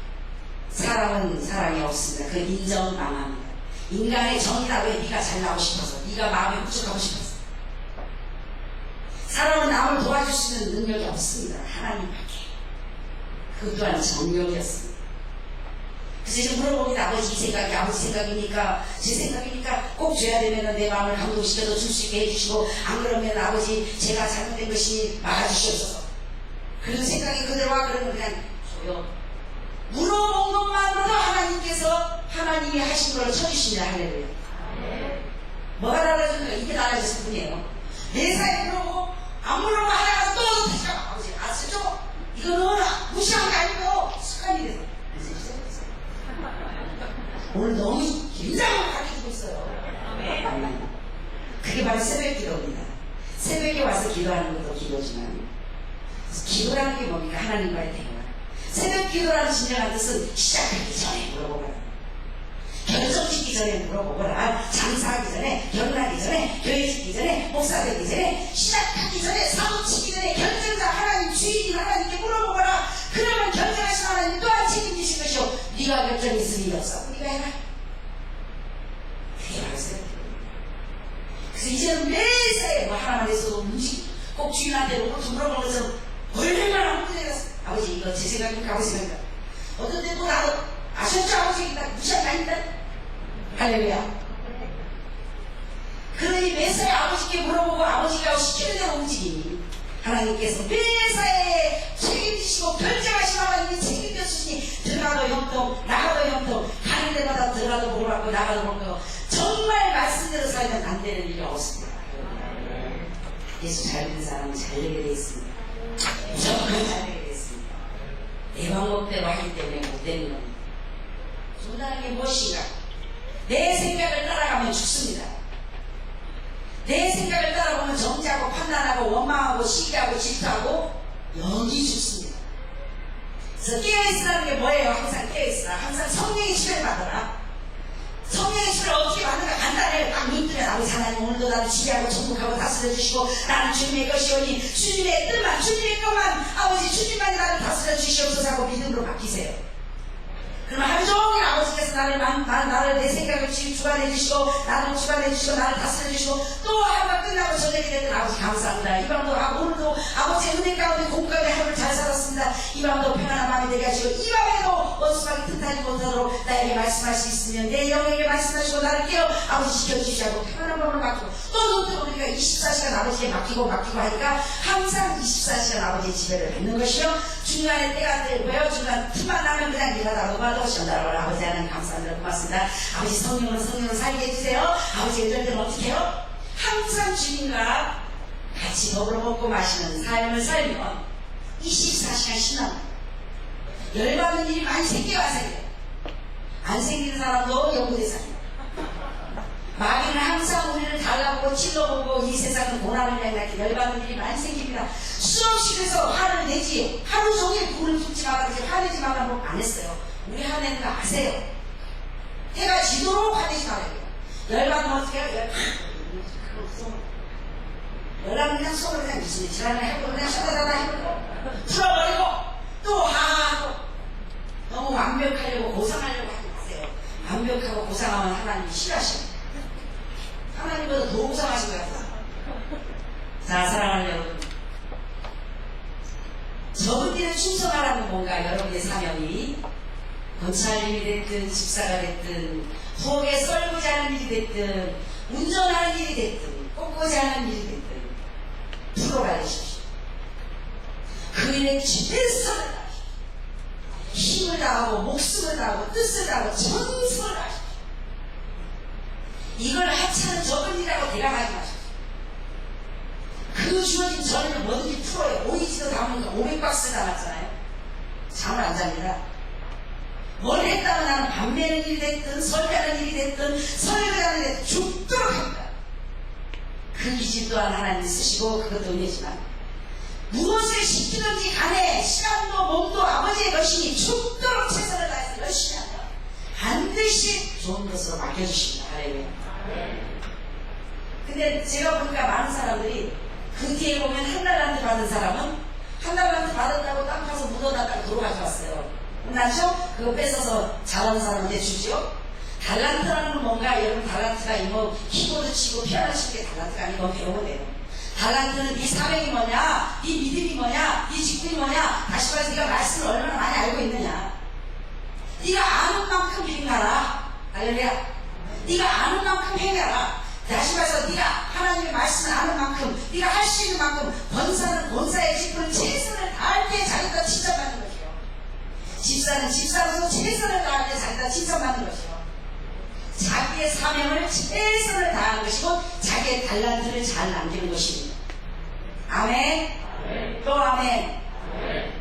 사람은 사랑이 없습니다. 그 인정 망합니다. 인간의 정의다. 왜? 네가 잘나고 싶어서, 네가 마음에 흡족하고 싶어서. 사람은 남을 도와줄 수 있는 능력이 없습니다. 하나님밖에. 그 또한 정력이었습니다. 그래서 이제 물어봅니다. 아버지 이 생각이 아버지 생각입니까? 제 생각입니까? 꼭 줘야 되면 내 마음을 감동시켜서 줄 수 있게 해주시고, 안 그러면 아버지 제가 잘못된 것이 막아주시옵소서. 그런 생각이 그대로와, 그러면 그냥 줘요. 물어본 것만으로도 하나님께서 하나님이 하신 걸 쳐주십니다. 할렐루야. 뭐가 달라졌는가? 이게 달라졌을 뿐이에요. 매사에 물어보고 안 물어보고 하다가 또 다시 아버지 아시죠? 이거 넣어라. 무시한 게 아니고 습관이 돼서. 오늘 너무 긴장을 가르쳐주고 있어요. 그게 바로 새벽 기도입니다. 새벽에 와서 기도하는 것도 기도지만, 기도라는 게 뭡니까? 하나님과의 대화. 새벽 기도라는 진정한 뜻은 시작하기 전에 물어보라. 결정짓기 전에 물어보거라. 장사하기 전에, 결혼하기 전에, 교회 짓기 전에, 목사 되기 전에, 시작하기 전에, 사고 치기 전에 결정자 하나님, 주인인 하나님께 물어보거라. 그러면 결정하신 하나님 또한 책임지실 것이오. 네가 결정했으니 없어. 네가 해라. 그게 바로 새벽 기도입니다. 그래서 이제는 매사에 뭐 하나만 해서도 꼭 주인한테 물어보는 것은 얼마나 힘들었어. 아버지 이거 제 생각입니까? 아버지 생각입니까? 어떤 때도 나도 아셨죠? 아버지 무시한 게 아니다. 할렐루야. 그러니 매사에 아버지께 물어보고 아버지가 시키는 대로 움직이니 하나님께서 매사에 책임지시고 결정하신 하나님이 책임져 주시니, 들어가도 형통 나가도 형통, 가는 데마다 들어가도 복 받고 나가도 복 받고, 정말 말씀 말씀대로 살면 안 되는 일이 없습니다. 예수 잘 믿는 사람은 잘 되게 되어 있습니다. 무조건 잘 되게 되어 있습니다. 내 방법대로 하기 때문에 못 되는 겁니다. 중단한 게 무엇인가? 내 생각을 따라가면 죽습니다. 내 생각을 따라보면 정죄하고 판단하고 원망하고 시기하고 질투하고 여기 죽습니다. 그래서 깨어있으라는 게 뭐예요? 항상 깨어있으라. 항상 성령의 지배를 받아라. 성령의 지배를 어떻게 받는가? 간단해요. 딱 눈 뜨면 아버지 하나님 오늘도 나를 지배하고 정복하고 다스려 주시고 나는 주님의 것이오니 주님의 뜻만 주님의 것만 아버지 주님만이 나를 다스려 주시옵소서 하고 믿음으로 바뀌세요. 그러면 하루 종일 아버지께서 나를 내 생각을 주관해 주시고 나를 주관해 주시고 나를 다스려 주시고 또 하루가 끝나고 저녁이 되든 아버지 감사합니다. 이 밤도 오늘도 아버지의 은혜 가운데 공감의 하루를 잘 살았습니다. 이 밤도 편안한 마음이 되게 하시고 이 밤에도 원수막이 틈타지 못하도록 나에게 말씀할 수 있으면 내 영에게 말씀하시고 나를 깨워 아버지 지켜주시고 하고 편안한 마음을 맡기고 또 눈 뜨고 우리가 24시간 아버지에게 맡기고 하니까 항상 24시간 아버지의 지배를 받는 것이요 중간에 때가 되고요 중간 틈만 나면 그냥 일하다가 음악도 오신다고 아버지 하나님 감사합니다. 고맙습니다. 아버지 성령으로 살게 해주세요. 아버지 이럴 때는 어떻게 해요? 항상 주님과 같이 더불어 먹고 마시는 삶을 살면 24시간 신앙 열받는 일이 많이 생겨야 생겨요. 안 생기는 사람도 연구대상이에요. 마귀는 항상 우리를 달라보고 찔러보고 이 세상은 고난을 향해 열받는 일이 많이 생깁니다. 수없이 그래서 화를 내지 하루 종일 불을 붙지 말라 그러지 화내지 말라고 안 했어요. 우리 화내는 거 아세요? 해가 지도록 화내지 말아요. 열받으면 어떻게 해요? 열받으면 그냥 속으로 그냥 무슨 지랄을 해보고 그냥 샤다다다 해버리고 풀어버리고 또 하하하고 너무 완벽하려고 고상하려고 하지 마세요. 완벽하고 고상하면 하나님이 싫어하십니다. 하나님보다 더 고상하신 거야. 자, 사랑하는 여러분, 적은 일에 충성하라는 뭔가 여러분의 사명이 검찰일이 됐든 집사가 됐든 부엌에 썰고지 하는 일이 됐든 운전하는 일이 됐든 꽂고지 하는 일이 됐든 풀어가야 되십시오. 그 일에 최선을 다하십시오. 힘을 다하고 목숨을 다하고 뜻을 다하고 정성을 다하십시오. 이걸 하찮은 적은 일이라고 대강하지 마십시오. 그 주어진 전에는 뭐든지 풀어요. 오이지도 담으니까 500박스 담았잖아요. 잠을 안 잡니다. 뭘 했다면 나는 밤매는 일이 됐든 설교하는 일이 됐든 설교하는 일이 됐든 죽도록 합니다. 그 기질 또한 하나님 쓰시고 그것도 은혜지만 무엇을 시키든지 간에 시간도 몸도 아버지의 것이니 죽도록 최선을 다해서 열심히 하면 반드시 좋은 것으로 맡겨주십니다. 할렐루야. 근데 제가 보니까 많은 사람들이 그 뒤에 보면 한 달란트 받은 사람은 한 달란트 받았다고 땅 파서 묻어놨다가 돌아가져 왔어요. 나죠? 그거 뺏어서 잘하는 사람한테 주죠? 달란트라는 건 뭔가 여러분 달란트가 뭐 키보드 치고 피아노 치는 게 달란트가 아니고 배우면 돼요. 달란트는 네 사명이 뭐냐, 네 믿음이 뭐냐, 네 직분이 뭐냐. 다시 말해서 네가 말씀을 얼마나 많이 알고 있느냐. 네가 아는 만큼 행하라. 할렐루야. 네가 아는 만큼 행하라. 다시 말해서 네가 하나님의 말씀을 아는 만큼 네가 할 수 있는 만큼 권사는 권사의 직분을 최선을 다할 때 자기가 칭찬받는 것이요. 집사는 집사로서 최선을 다할 때 자기가 칭찬받는 것이요. 자기의 사명을 최선을 다하는 것이고 자기의 달란트를 잘 남기는 것입니다. 아멘. 아멘. 또 아멘. 아멘.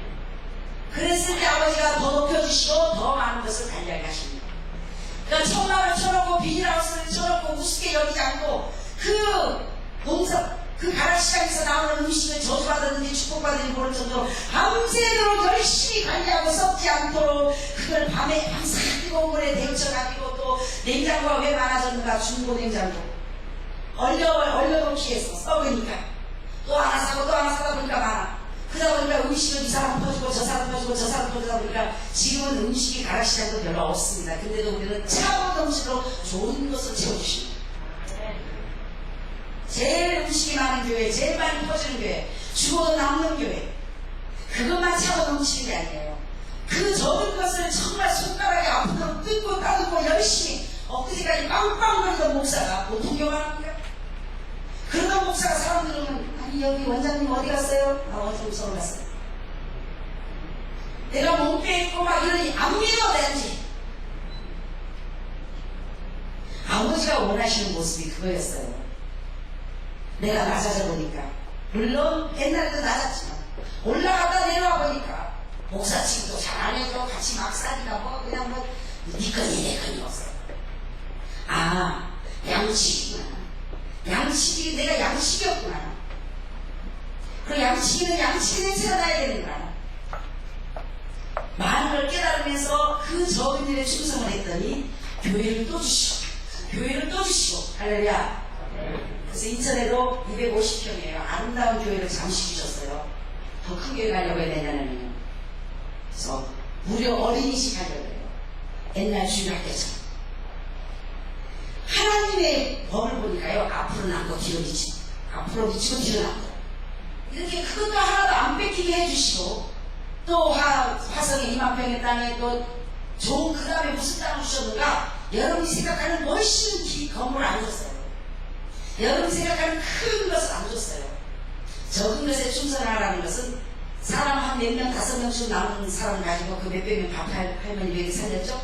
그랬을 때 아버지가 더 높여주시고 더 많은 것을 달리하게 하십니다. 그러니까 천막을 쳐놓고 비닐하우스를 쳐놓고 우습게 여기지 않고 그 가락시장에서 나오는 음식을 저주받았는지 축복받은지 모를 정도로 밤새도록 열심히 관리하고 썩지 않도록 그걸 밤에 항상 뜨거운 물에 데우쳐가지고 또 냉장고가 왜 많아졌는가. 중고 냉장고 얼려놓기 위해서 썩으니까 또 하나 사고 또 하나 사다 보니까 많아. 그러다 보니까 음식을 이 사람 퍼주고 저 사람 퍼주고 저 사람 퍼주다 보니까 지금은 음식이 가락시장도 별로 없습니다. 근데도 우리는 차가운 음식으로 좋은 것을 채워주십니다. 제일 음식이 많은 교회, 제일 많이 퍼지는 교회, 죽어도 남는 교회, 그것만 차고 넘치는 게 아니에요. 그 적은 것을 정말 손가락에 앞으로 뜯고 따듬고 열심히 엊그제까지 빵빵거리던 목사가 보통 교만합니까? 그러던 목사가 사람들은 아니 여기 원장님 어디 갔어요? 나 원장님 서울 갔어요. 내가 몸빼 있고 막 이러니 안 믿어 내지. 아버지가 원하시는 모습이 그거였어요. 내가 낮아져 보니까, 물론 옛날에도 낮았지만 올라갔다 내려와 보니까 목사님도 잘 안 해줘. 같이 막 사니까 뭐 그냥 뭐 니건이 내건이 없어요. 아, 양치기구나. 양치기, 내가 양치기였구나. 그 양치기는 양치기 냄새가 나야 되는구나. 많은 걸 깨달으면서 그 적은 일에 충성을 했더니 교회를 또 주시고 교회를 또 주시고 할렐루야. 그래서 인천에도 250평이에요. 아름다운 교회를 잠시 주셨어요. 더 큰 교회 가려고 해야 되냐면요. 그래서 무료 어린이집 하려고 해요. 옛날 주일학교처럼. 하나님의 법을 보니까요. 앞으로 남고 뒤로 미치고 앞으로 미치고 뒤로 남고 이렇게 그것도 하나도 안 뺏기게 해주시고 또 화성의 2만평의 땅에 또 좋은 그 다음에 무슨 땅을 주셨는가? 여러분이 생각하는 멋있는 건물을 안 줬어요. 여러분이 생각하는 큰 것을 안 줬어요. 적은 것에 충성하라는 것은 사람 한 몇 명, 5명쯤 남은 사람 가지고 그 몇백 명 밥 할머니 몇 개 살렸죠?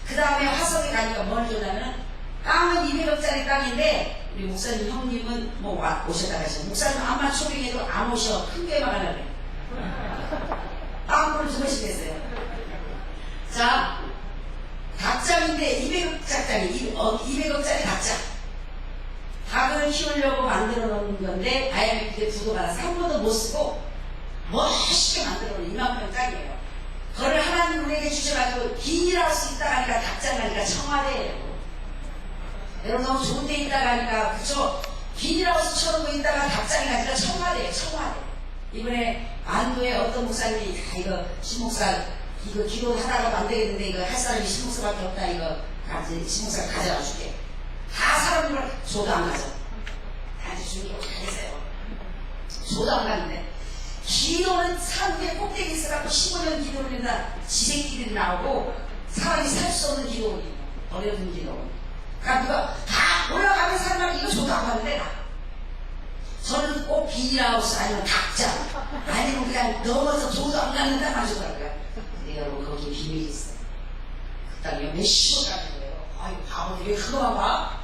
그 다음에 화성에 가니까 뭘 줬냐면 땅은 200억짜리 땅인데 우리 목사님 형님은 뭐 오셨다 가시죠. 목사님 암만 초빙해도 안 오셔. 큰 교회만 가려고 땅굴을 2번씩 했어요. 자, 닭장인데 200억짜리 200억짜리 닭장. 닭을 키우려고 만들어 놓은 건데 다이아메트에 부도가 나서 한 번도 못 쓰고 멋있게 만들어 놓은 2만평 땅이에요. 그걸 하나님 우리에게 주셔가지고 빈이라고 수 있다 가니까 닭장 가니까 청와대예요. 여러분 너무 좋은 데 있다 가니까 그쵸? 빈이라고 해서 쳐놓고 있다가 닭장이 가니까 청와대예요. 청와대. 이번에 안도에 어떤 목사님이 이거 신목사 이거 기도하다가도 안 되겠는데 이거 할 사람이 신목사밖에 없다 이거 신목사가 가져가 줄게. 다 사람들 조도 안 가져. 다한테 주는 게 잘했어요. 조도 안 가는데 기도는 산 위에 꼭대기 있어갖고 15년 기도를 한다. 지새끼들이 나오고 사람이 살 수 없는 기도원이에요. 어려운 기도원. 그러니까 누가 다 올라가는 사람은 이거 조도 안 가는데 나. 저는 꼭 비닐하우스 아니면 닭장 아니면 그냥 넘어서 조도 안 가는 데만 주더라고요. 근데 여러분 거기 비밀이 있어요. 그 땅에 몇십억 가는 거예요. 아이고 바보들이 왜 그거만 봐?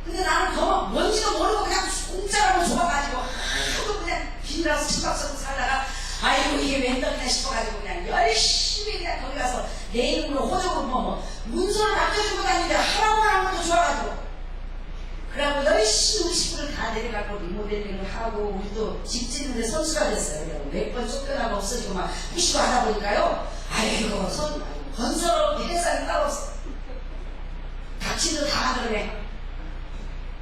근데 나는 그거 뭔지도 모르고 그냥 공짜라고 줘가지고 하도 그냥 비닐하우스 집박서고 살다가 아이고 이게 웬떡이냐 싶어가지고 그냥 열심히 그냥 거기 가서 내 이름으로 호적으로 뭐 문서를 맡겨주고 다니는데 하라고 하는 것도 좋아가지고 그래갖고 열심히 우리 식구를 다 내려가고 리모델링을 하고 우리도 집 짓는데 선수가 됐어요. 몇 번 쫓겨나고 없어지고 막 푸시고 하다 보니까요. 아이고 건설업 회사는 따로 없어. 닥치도 다 만들어내.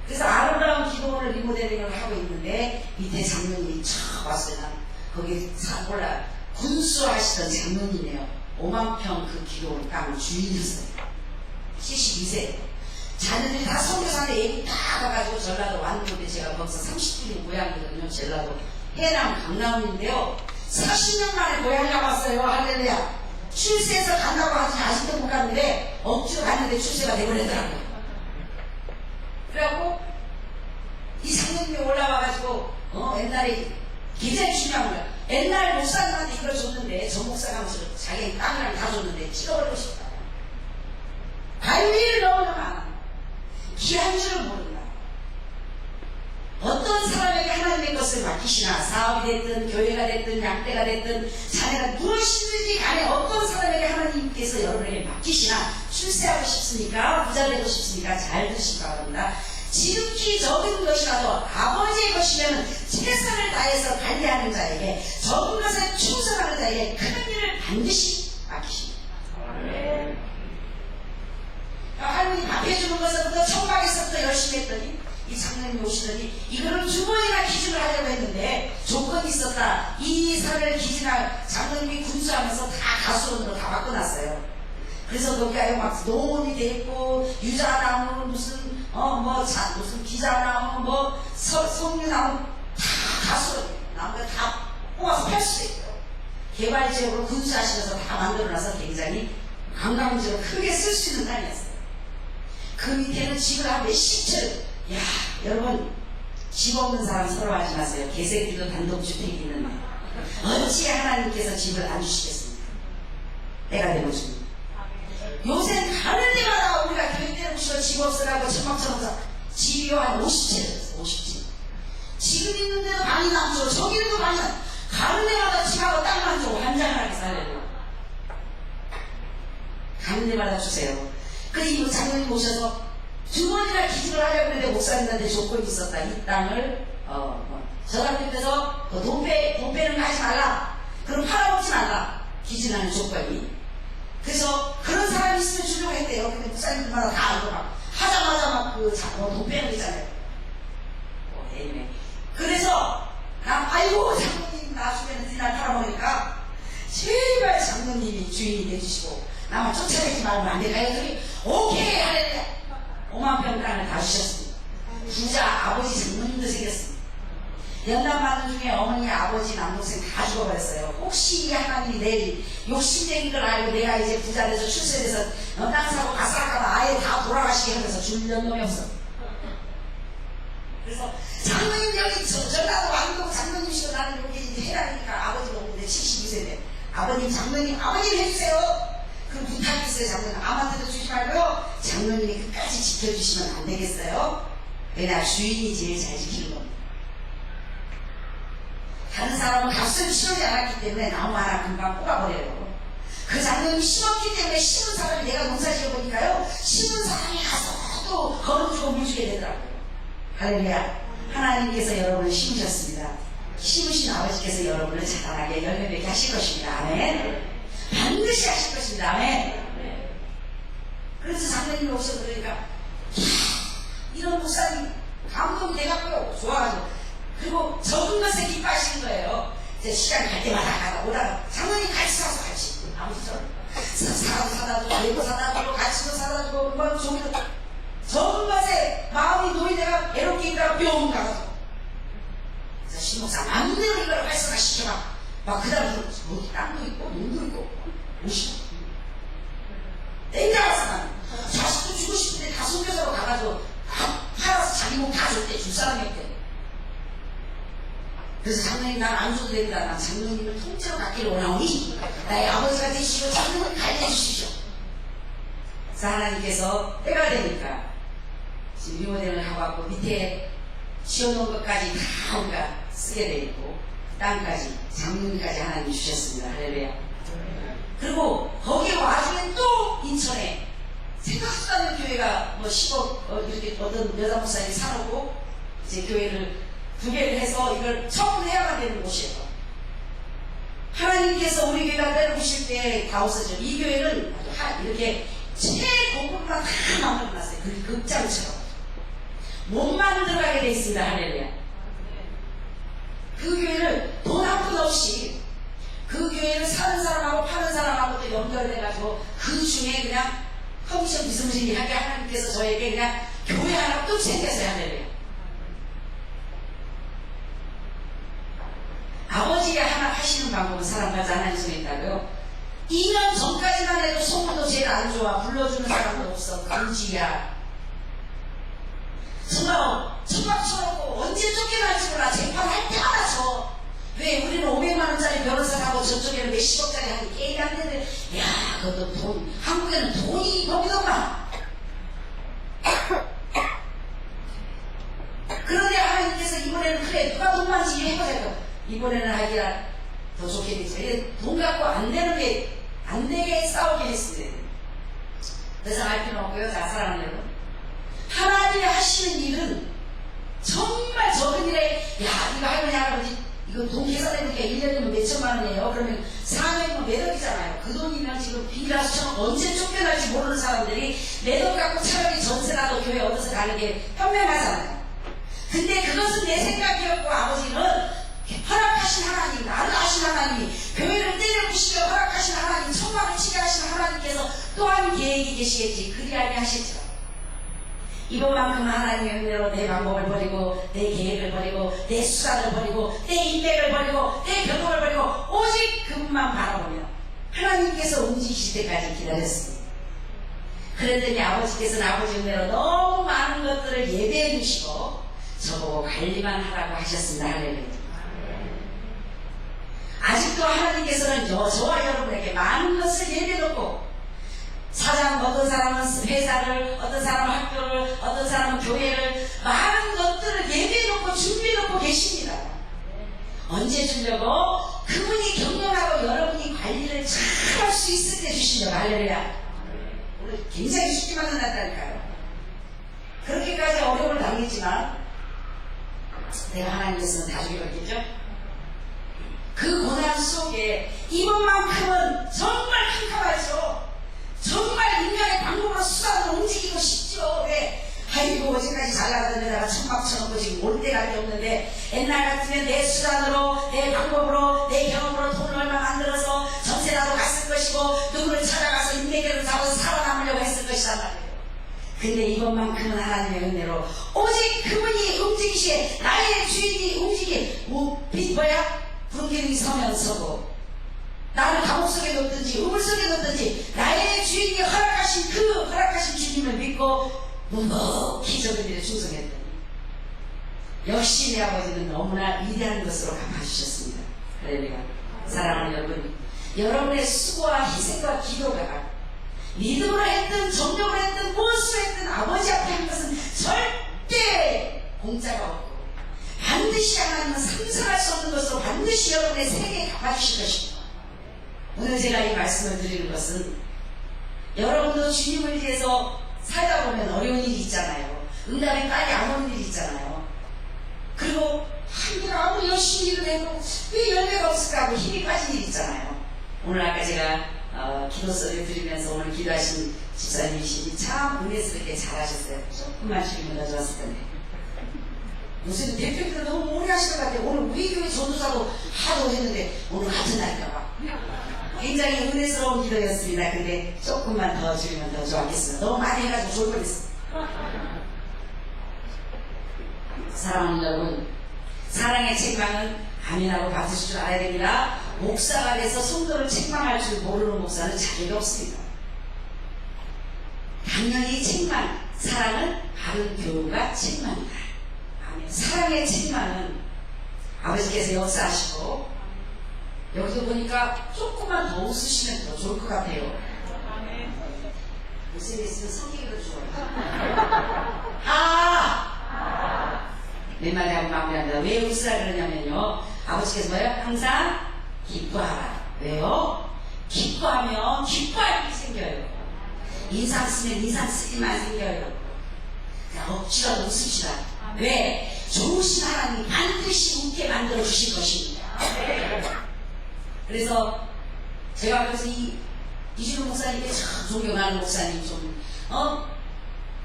그래서 아름다운 기도원을 리모델링을 하고 있는데 밑에 장로님이 촥 왔어요. 거기 몰라 군수하시던 장로님이에요. 5만평 그 기도원 땅을 주인이었어요. 72세. 자녀들이 다 선교사한테 얘기 다 가가지고 전라도 왔는데 제가 거기서 30분이 고향이거든요. 전라도 해남 강남인데요. 40년 만에 고향에 왔어요. 할렐루야. 출세해서 간다고 하지 아직도 못 갔는데 억지로 갔는데 출세가 되버리더라고요. 그래갖고 이 상년님이 올라와가지고 옛날에 굉장히 중요한 거야. 옛날 목사님한테 이걸 줬는데 전 목사가 하면서 자기 땅이랑 다 줬는데 찍어버리고 싶다. 갈비를 너무나 많아. 귀한 줄을 모른다. 어떤 사람에게 하나님의 것을 맡기시나 사업이 됐든 교회가 됐든 양떼가 됐든 자네가 무엇이든지 간에 어떤 사람에게 하나님께서 여러분에게 맡기시나 출세하고 싶습니까? 부자 되고 싶습니까? 잘 드시기 바랍니다. 지극히 적은 것이라도 아버지의 것이면 최선을 다해서 관리하는 자에게 적은 것에 충성하는 자에게 큰 일을 반드시 맡기십니다. 하나님이 밥 해주는 것부터 청박에서부터 열심히 했더니 이 장로님이 오시더니 이거를 2번이나 기증을 하려고 했는데 조건이 있었다. 이 산을 기증할 장로님이 군수하면서 다 가수원으로 다 바꿔놨어요. 그래서 거기가 막 농원이 돼 있고 유자나무 무슨 무슨 기자나무 석류나무 다 가수원 나무가 다 뽑아서 팔 수 있어요. 개발지역으로 군수하시면서 다 만들어놔서 굉장히 관광지로 크게 쓸 수 있는 땅이었어요. 그 밑에는 집을 한 몇십 채를 야 여러분 집 없는 사람 서러워하지 마세요. 개새끼도 단독주택이 있는데 어찌 하나님께서 집을 안 주시겠습니까? 때가 되고 줍니다. 요새 가는 데마다 우리가 교회 때려 보시고 집 주위가 한 50채 됐어요. 50채. 지금 있는 데는 방이 남죠. 저기는 방이 남. 가는 데마다 집하고 땅만 줘. 환장하게 살려요. 가는 데마다 주세요. 그래서 이 장로님 오셔서 두 번이나 기증을 하려고 했는데 목사님한테 조건이 있었다. 이 땅을 저한테서 돈 빼는 거 하지 말라. 그럼 팔아먹지 말라. 기증하는 조건이. 그래서 그런 사람이 있으면 주려고 했대요. 근데 목사님들마다 다 알고 막 하자마자 막 돈 빼는 거 있잖아요. 그래서 아이고 장로님 나중에는 니날 팔아먹으니까 제발 장로님이 주인이 돼주시고 나만 쫓아내지 말면 안 될까요? 그랬더니 오케이 하랬대. 5만 평 땅을 다 주셨습니다. 부자 아버지 장로님도 생겼습니다. 연남받는 중에 어머니, 아버지, 남동생 다 죽어버렸어요. 혹시 하나님이 내일 욕심쟁인 걸 알고 내가 이제 부자 돼서 출세돼서 땅 사고 가사할까봐 아예 다 돌아가시게 하면서 줄는 놈이 없어. 그래서 장로님 여기 전라도 왕동 장로님이시고 나는 여기 이제 해라니까 아버지가 오는데 72세인데 아버님 장로님 아버님 해주세요. 그 부탁이 있어요. 장로님 아무한테도 주지 말고요. 장로님이 끝까지 지켜주시면 안 되겠어요? 왜냐 주인이 제일 잘 지키는 겁니다. 다른 사람은 값을 치르지 않았기 때문에 나무 하나 금방 뽑아버려요. 그 장로님이 심었기 때문에 심은 사람이 내가 농사 지어보니까요. 심은 사람이 가서 또 거름주고 물주게 되더라고요. 할렐루야. 하나님께서 여러분을 심으셨습니다. 심으신 아버지께서 여러분을 자라나게 열매 맺게 하실 것입니다. 아멘. 반드시 하실 것입니다. 아멘. 그래서 장로님이 오셔서 그러니까 이런 목사님 감동이 돼갖고요. 좋아가지고 그리고 적은 것에 기뻐하시는 거예요. 이제 시간 갈 때마다 가다 오다가 장로님 같이 사서 같이 아무튼 사라도 사다 주고 레고 사다 주고 같이도 사다 주고 뭐 종이도 적은 것에 마음이 노이다가 애롭게 있다가 뿅 가가지고 그래서 신목사 마음대로 이걸 활성화시켜봐. 막 그 다음에 뭐 땅도 있고 눈도 있고 무시 땡겨갔어 나는. 자식도 주고 싶은데 다 손교사로 가가지고 다 팔아서 자기 몸 다 줬대. 줄 사람이 없대. 그래서 장로님 난 안 줘도 됩니다. 난 장로님을 통째로 갖기를 원하오니 나의 아버지가 되시고 장로님을 가르쳐 주십시오. 그래서 하나님께서 때가 되니까 지금 리모델을 하고 왔고 밑에 지어놓은 것까지 다 우리가 쓰게 돼 있고 땅까지 장로님까지 하나님이 주셨습니다. 할렐루야. 그리고 거기에 와중에 또 인천에 생각지도 않는 교회가 뭐 10억 이렇게 어떤 여자 목사님이 사놓고 이제 교회를 2개를 해서 이걸 처분해야만 되는 곳이에요. 하나님께서 우리 교회가 때려부실 때 다 없어져. 이 교회는 아주 이렇게 최고급만 다 만들어놨어요. 그 극장처럼. 몸만 들어가게 돼 있습니다. 할렐루야. 그 교회를 돈 한 푼 없이 그 교회를 사는 사람하고 파는 사람하고도 연결해가지고 그 중에 그냥 커미션 비스무리하게 하나님께서 저에게 그냥 교회 하나 또 챙겨서야 할렐루야. 아버지가 하나 하시는 방법은 사람까지 하나님 손에 있다고요. 2년 전까지만 해도 소문도 제일 안 좋아. 불러주는 사람도 없어. 금지야. 정말 천막 쳐놓고 언제 쫓겨날지 몰라. 재판할 때마다 쳐. 왜 우리는 500만원짜리 변호사 하고 저쪽에는 몇십억짜리 하니 게임이 안 되는데 야 그것도 돈 한국에는 돈이 거기더만. 그런데 하나님께서 이번에는 그래 누가 돈 많은지 해보자. 이번에는 하기가 더 좋게 되죠. 돈 갖고 안 되게 싸우게 했습니다. 그래서 알 필요 없고요. 자, 사랑하는 여러분. 하나님이 하시는 일은 정말 적은 일에, 야, 이거 할머니, 할아버지, 이거 돈 계산해보니까 1년이면 몇천만 원이에요. 그러면 4년이면 몇 억이잖아요. 그 돈이면 지금 비라서 천 언제 쫓겨날지 모르는 사람들이 내 돈 갖고 차라리 전세라도 교회 얻어서 가는 게 현명하잖아요. 근데 그것은 내 생각이었고 아버지는 허락하신 하나님, 나를 아신 하나님이 교회를 때려부시려 허락하신 하나님, 천막을 치게 하신 하나님께서 또한 계획이 계시겠지. 그리 아니하시죠. 이번만큼 하나님의 은혜로 내 방법을 버리고 내 계획을 버리고 내 수단을 버리고 내 인맥을 버리고 내 경험을 버리고 오직 그분만 바라보며 하나님께서 움직이실 때까지 기다렸습니다. 그랬더니 아버지께서는 아버지 은혜로 너무 많은 것들을 예배해 주시고 저보고 관리만 하라고 하셨습니다. 할렐루야. 아직도 하나님께서는 저와 여러분에게 많은 것을 예배놓고 사장, 어떤 사람은 회사를, 어떤 사람은 학교를, 어떤 사람은 교회를, 많은 것들을 예비해놓고 준비해놓고 계십니다. 언제 주려고? 그분이 경영하고 여러분이 관리를 잘 할 수 있을 때 주시려고. 할렐루야. 오늘 굉장히 쉽게 만난다니까요. 그렇게까지 어려움을 당했지만 내가 하나님께서는 다 주기로 그 고난 속에 이번만큼은 정말 캄캄하죠. 정말 인간의 방법으로 수단으로 움직이고 싶죠. 왜? 아이고 어제까지 잘 나가던 데다가 천막쳐놓고 지금 올 데가 없는데 옛날 같으면 내 수단으로 내 방법으로 내 경험으로 돈을 얼마 만들어서 전세라도 갔을 것이고 누구를 찾아가서 인맥을 잡아서 살아남으려고 했을 것이란 말이에요. 근데 이번만큼은 하나님의 은혜로 오직 그분이 움직이시에 나의 주인이 움직이 뭐야? 서면 서고 나를 감옥 속에 놓든지 우물 속에 놓든지 나의 주인이 허락하신 그 허락하신 주님을 믿고 묵묵히 저들에게 충성했더니 역시 내 아버지는 너무나 위대한 것으로 갚아주셨습니다. 할렐루야. 사랑하는 여러분, 여러분의 수고와 희생과 기도가 믿음으로 했든 정력으로 했든 무엇으로 했든 아버지 앞에 한 것은 절대 공짜가 없고 반드시 하나님은 상상할 수 없는 것으로 반드시 여러분의 세계에 갚아주실 것입니다. 오늘 제가 이 말씀을 드리는 것은 여러분도 주님을 위해서 살다 보면 어려운 일이 있잖아요. 응답이 빨리 안 오는 일이 있잖아요. 그리고 내가 아무리 열심히 일을 해도 왜 열매가 없을까 하고 힘이 빠진 일이 있잖아요. 오늘 아까 제가 기도서를 드리면서 오늘 기도하신 집사님이시니 참 은혜스럽게 잘하셨어요. 조금만 주기면 더 좋았을 텐데. 요새 대표님들 너무 오래 하시는 것 같아요. 오늘 우리 교회 전도사도 하도 했는데 오늘 같은 날인가봐. 굉장히 은혜스러운 기도였습니다. 근데 조금만 더 주면 더 좋았겠습니다. 너무 많이 해가지고 좋을 뻔했어요. 사랑하는 여러분, 사랑의 책망은 아멘하고 받으실 줄 알아야 됩니다. 목사가 돼서 성도를 책망할 줄 모르는 목사는 자격이 없습니다. 당연히 책망, 사랑은 바른 교우가 책망이다. 아멘. 사랑의 책망은 아버지께서 역사하시고 여기도 보니까 조금만 더 웃으시면 더 좋을 것 같아요. 못생겼으면 성격이 더 좋아요. 내 말이 하고 마무리합니다. 왜 웃으라 그러냐면요, 아버지께서 뭐예요? 항상 기뻐하라. 왜요? 기뻐하면 기뻐할 일이 생겨요. 인상 쓰면 인상 쓸 일만 생겨요. 그냥 억지로 웃읍시다. 왜? 좋으신 하나님이 반드시 웃게 만들어 주실 것입니다. 그래서 제가 그래서 이준호 목사님께 참 존경하는 목사님 좀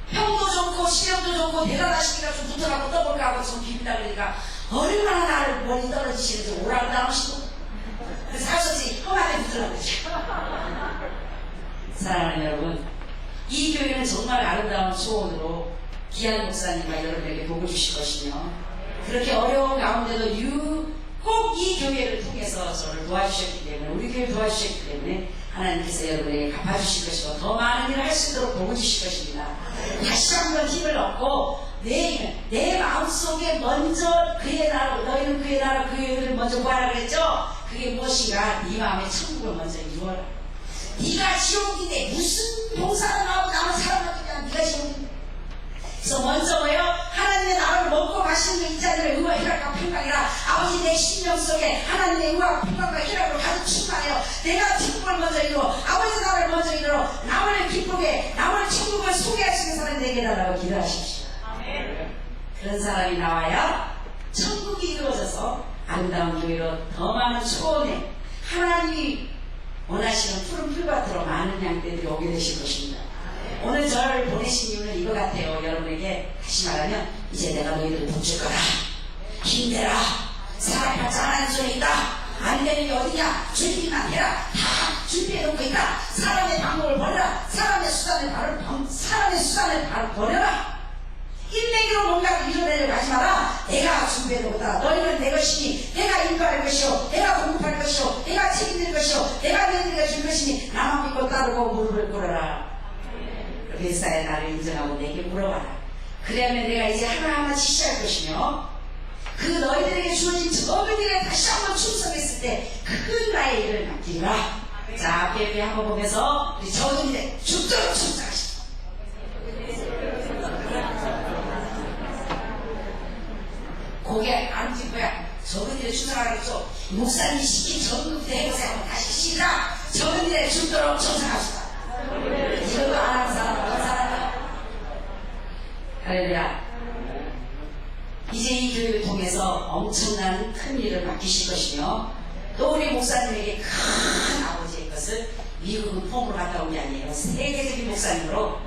평도 좋고 실력도 좋고 대단하시니까 좀 붙어가고 떠볼까 하고 좀 비빈다 그러니까 얼마나 나를 멀리 떨어지시는지 오라고 나오시고 그래서 할 수 없이 험하게 붙으라고 그러죠. 사랑하는 여러분, 이 교회는 정말 아름다운 소원으로 귀한 목사님과 여러분에게 복을 주실 것이며 그렇게 어려운 가운데도 꼭 이 교회를 통해서 저를 도와주셨기 때문에 우리 교회를 도와주셨기 때문에 하나님께서 여러분에게 갚아주실 것이고 더 많은 일을 할 수 있도록 복을 주실 것입니다. 다시 한번 힘을 얻고 내 마음속에 먼저 그의 나라, 너희는 그의 나라 그의 의를 먼저 구하라 그랬죠. 그게 무엇인가? 네 마음의 천국을 먼저 이루어라. 네가 지옥인데 무슨 봉사를 하고 남은 사람한테 네가 지옥인데. 그래서 먼저 뭐예요? 하나님의 나라를 먹고 마시는 이 자리를 의와 희락과 평강이라. 아버지 내 심령 속에 하나님의 의와 평강과 희락으로 가득 충만해요. 내가 천국을 먼저 이루어 아버지 나라를 먼저 이루어 나만을 기쁘게 나만을 천국을 소개할 수 있는 사람이 되게 해달라고 기도하십시오. 그런 사람이 나와야 천국이 이루어져서 아름다운 교회로 더 많은 초원에 하나님이 원하시는 푸른 풀밭으로 많은 양떼들이 오게 되실 것입니다. 오늘 저를 보내신 이유는 이거 같아요. 여러분에게 다시 말하면 이제 내가 너희들을 붙일 거다. 힘내라. 사랑받지 않은 소리 있다. 안 되는 게 어디냐. 준비만 해라. 다 준비해놓고 있다. 사람의 방법을 버려라. 사람의 수단을 버려라. 인내기로 뭔가를 이뤄내려고 하지 마라. 내가 준비해놓고 있다. 너희는 내 것이니 내가 인도할 것이요 내가 공급할 것이요 내가 책임질 것이요 내가 너희들에게 줄 것이니 나만 믿고 따르고 무릎을 꿇어라. 회사에 나를 인정하고 내게 물어봐라. 그러면 내가 이제 하나하나 지시할 것이며 그 너희들에게 주어진 적은 일에 다시 한번 충성했을 때 큰 나의 일을 맡기라. 자, 앞에 한번 보면서 우리 적은 일에 죽도록 충성하시오. 목에 안 짚어야 적은 일에 충성하겠죠. 목사님이 시킨 적은부터 해보세요. 한번 다시 시작. 적은 일에 죽도록 충성합시다. 이것도 안 하는 사람 어떤 사람이야? 할렐루야. 이제 이 교육을 통해서 엄청난 큰 일을 맡기실 것이며 또 우리 목사님에게 큰 아버지의 것을 미국은 폼으로 갔다 온 게 아니에요. 세계적인 목사님으로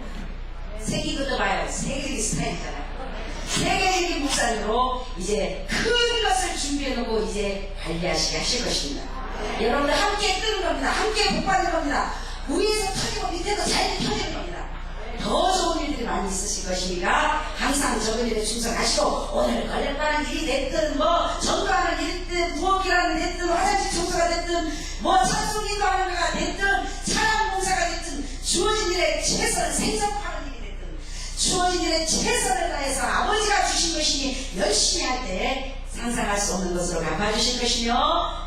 세계도 봐요. 세계적인 스타일이잖아요. 세계적인 목사님으로 이제 큰 것을 준비해놓고 이제 관리하시게 하실 것입니다. 여러분들 함께 뜨는 겁니다. 함께 복받는 겁니다. 위에서 터지고 밑에도 잘 터지는 겁니다. 더 좋은 일들이 많이 있으실 것이니까 항상 적은 일에 충성하시고 오늘 걸레빠는 일이 됐든 뭐 전도하는 일이 됐든 부엌이라는 일이 됐든 화장실 청소가 됐든 뭐 찬송인도 하는 거가 됐든 사랑 봉사가 됐든 주어진 일에 최선을 생성하는 일이 됐든 주어진 일에 최선을 다해서 아버지가 주신 것이니 열심히 할 때 상상할 수 없는 것으로 갚아주실 것이며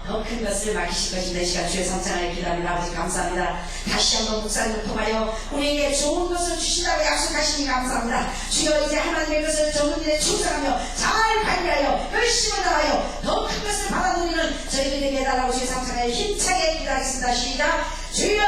더 큰 것을 맡기실 것인데 이 시간 주의 성찬을 기도합니다. 아버지 감사합니다. 다시 한번 목사님을 통하여 우리에게 좋은 것을 주신다고 약속하시니 감사합니다. 주여 이제 하나님의 것을 전문 일에 충성하며 잘 관리하여 열심히 나가여 더 큰 것을 받아들이는 저희들에게 해달라고 주의 성찬을 힘차게 기도하겠습니다. 시작. 주여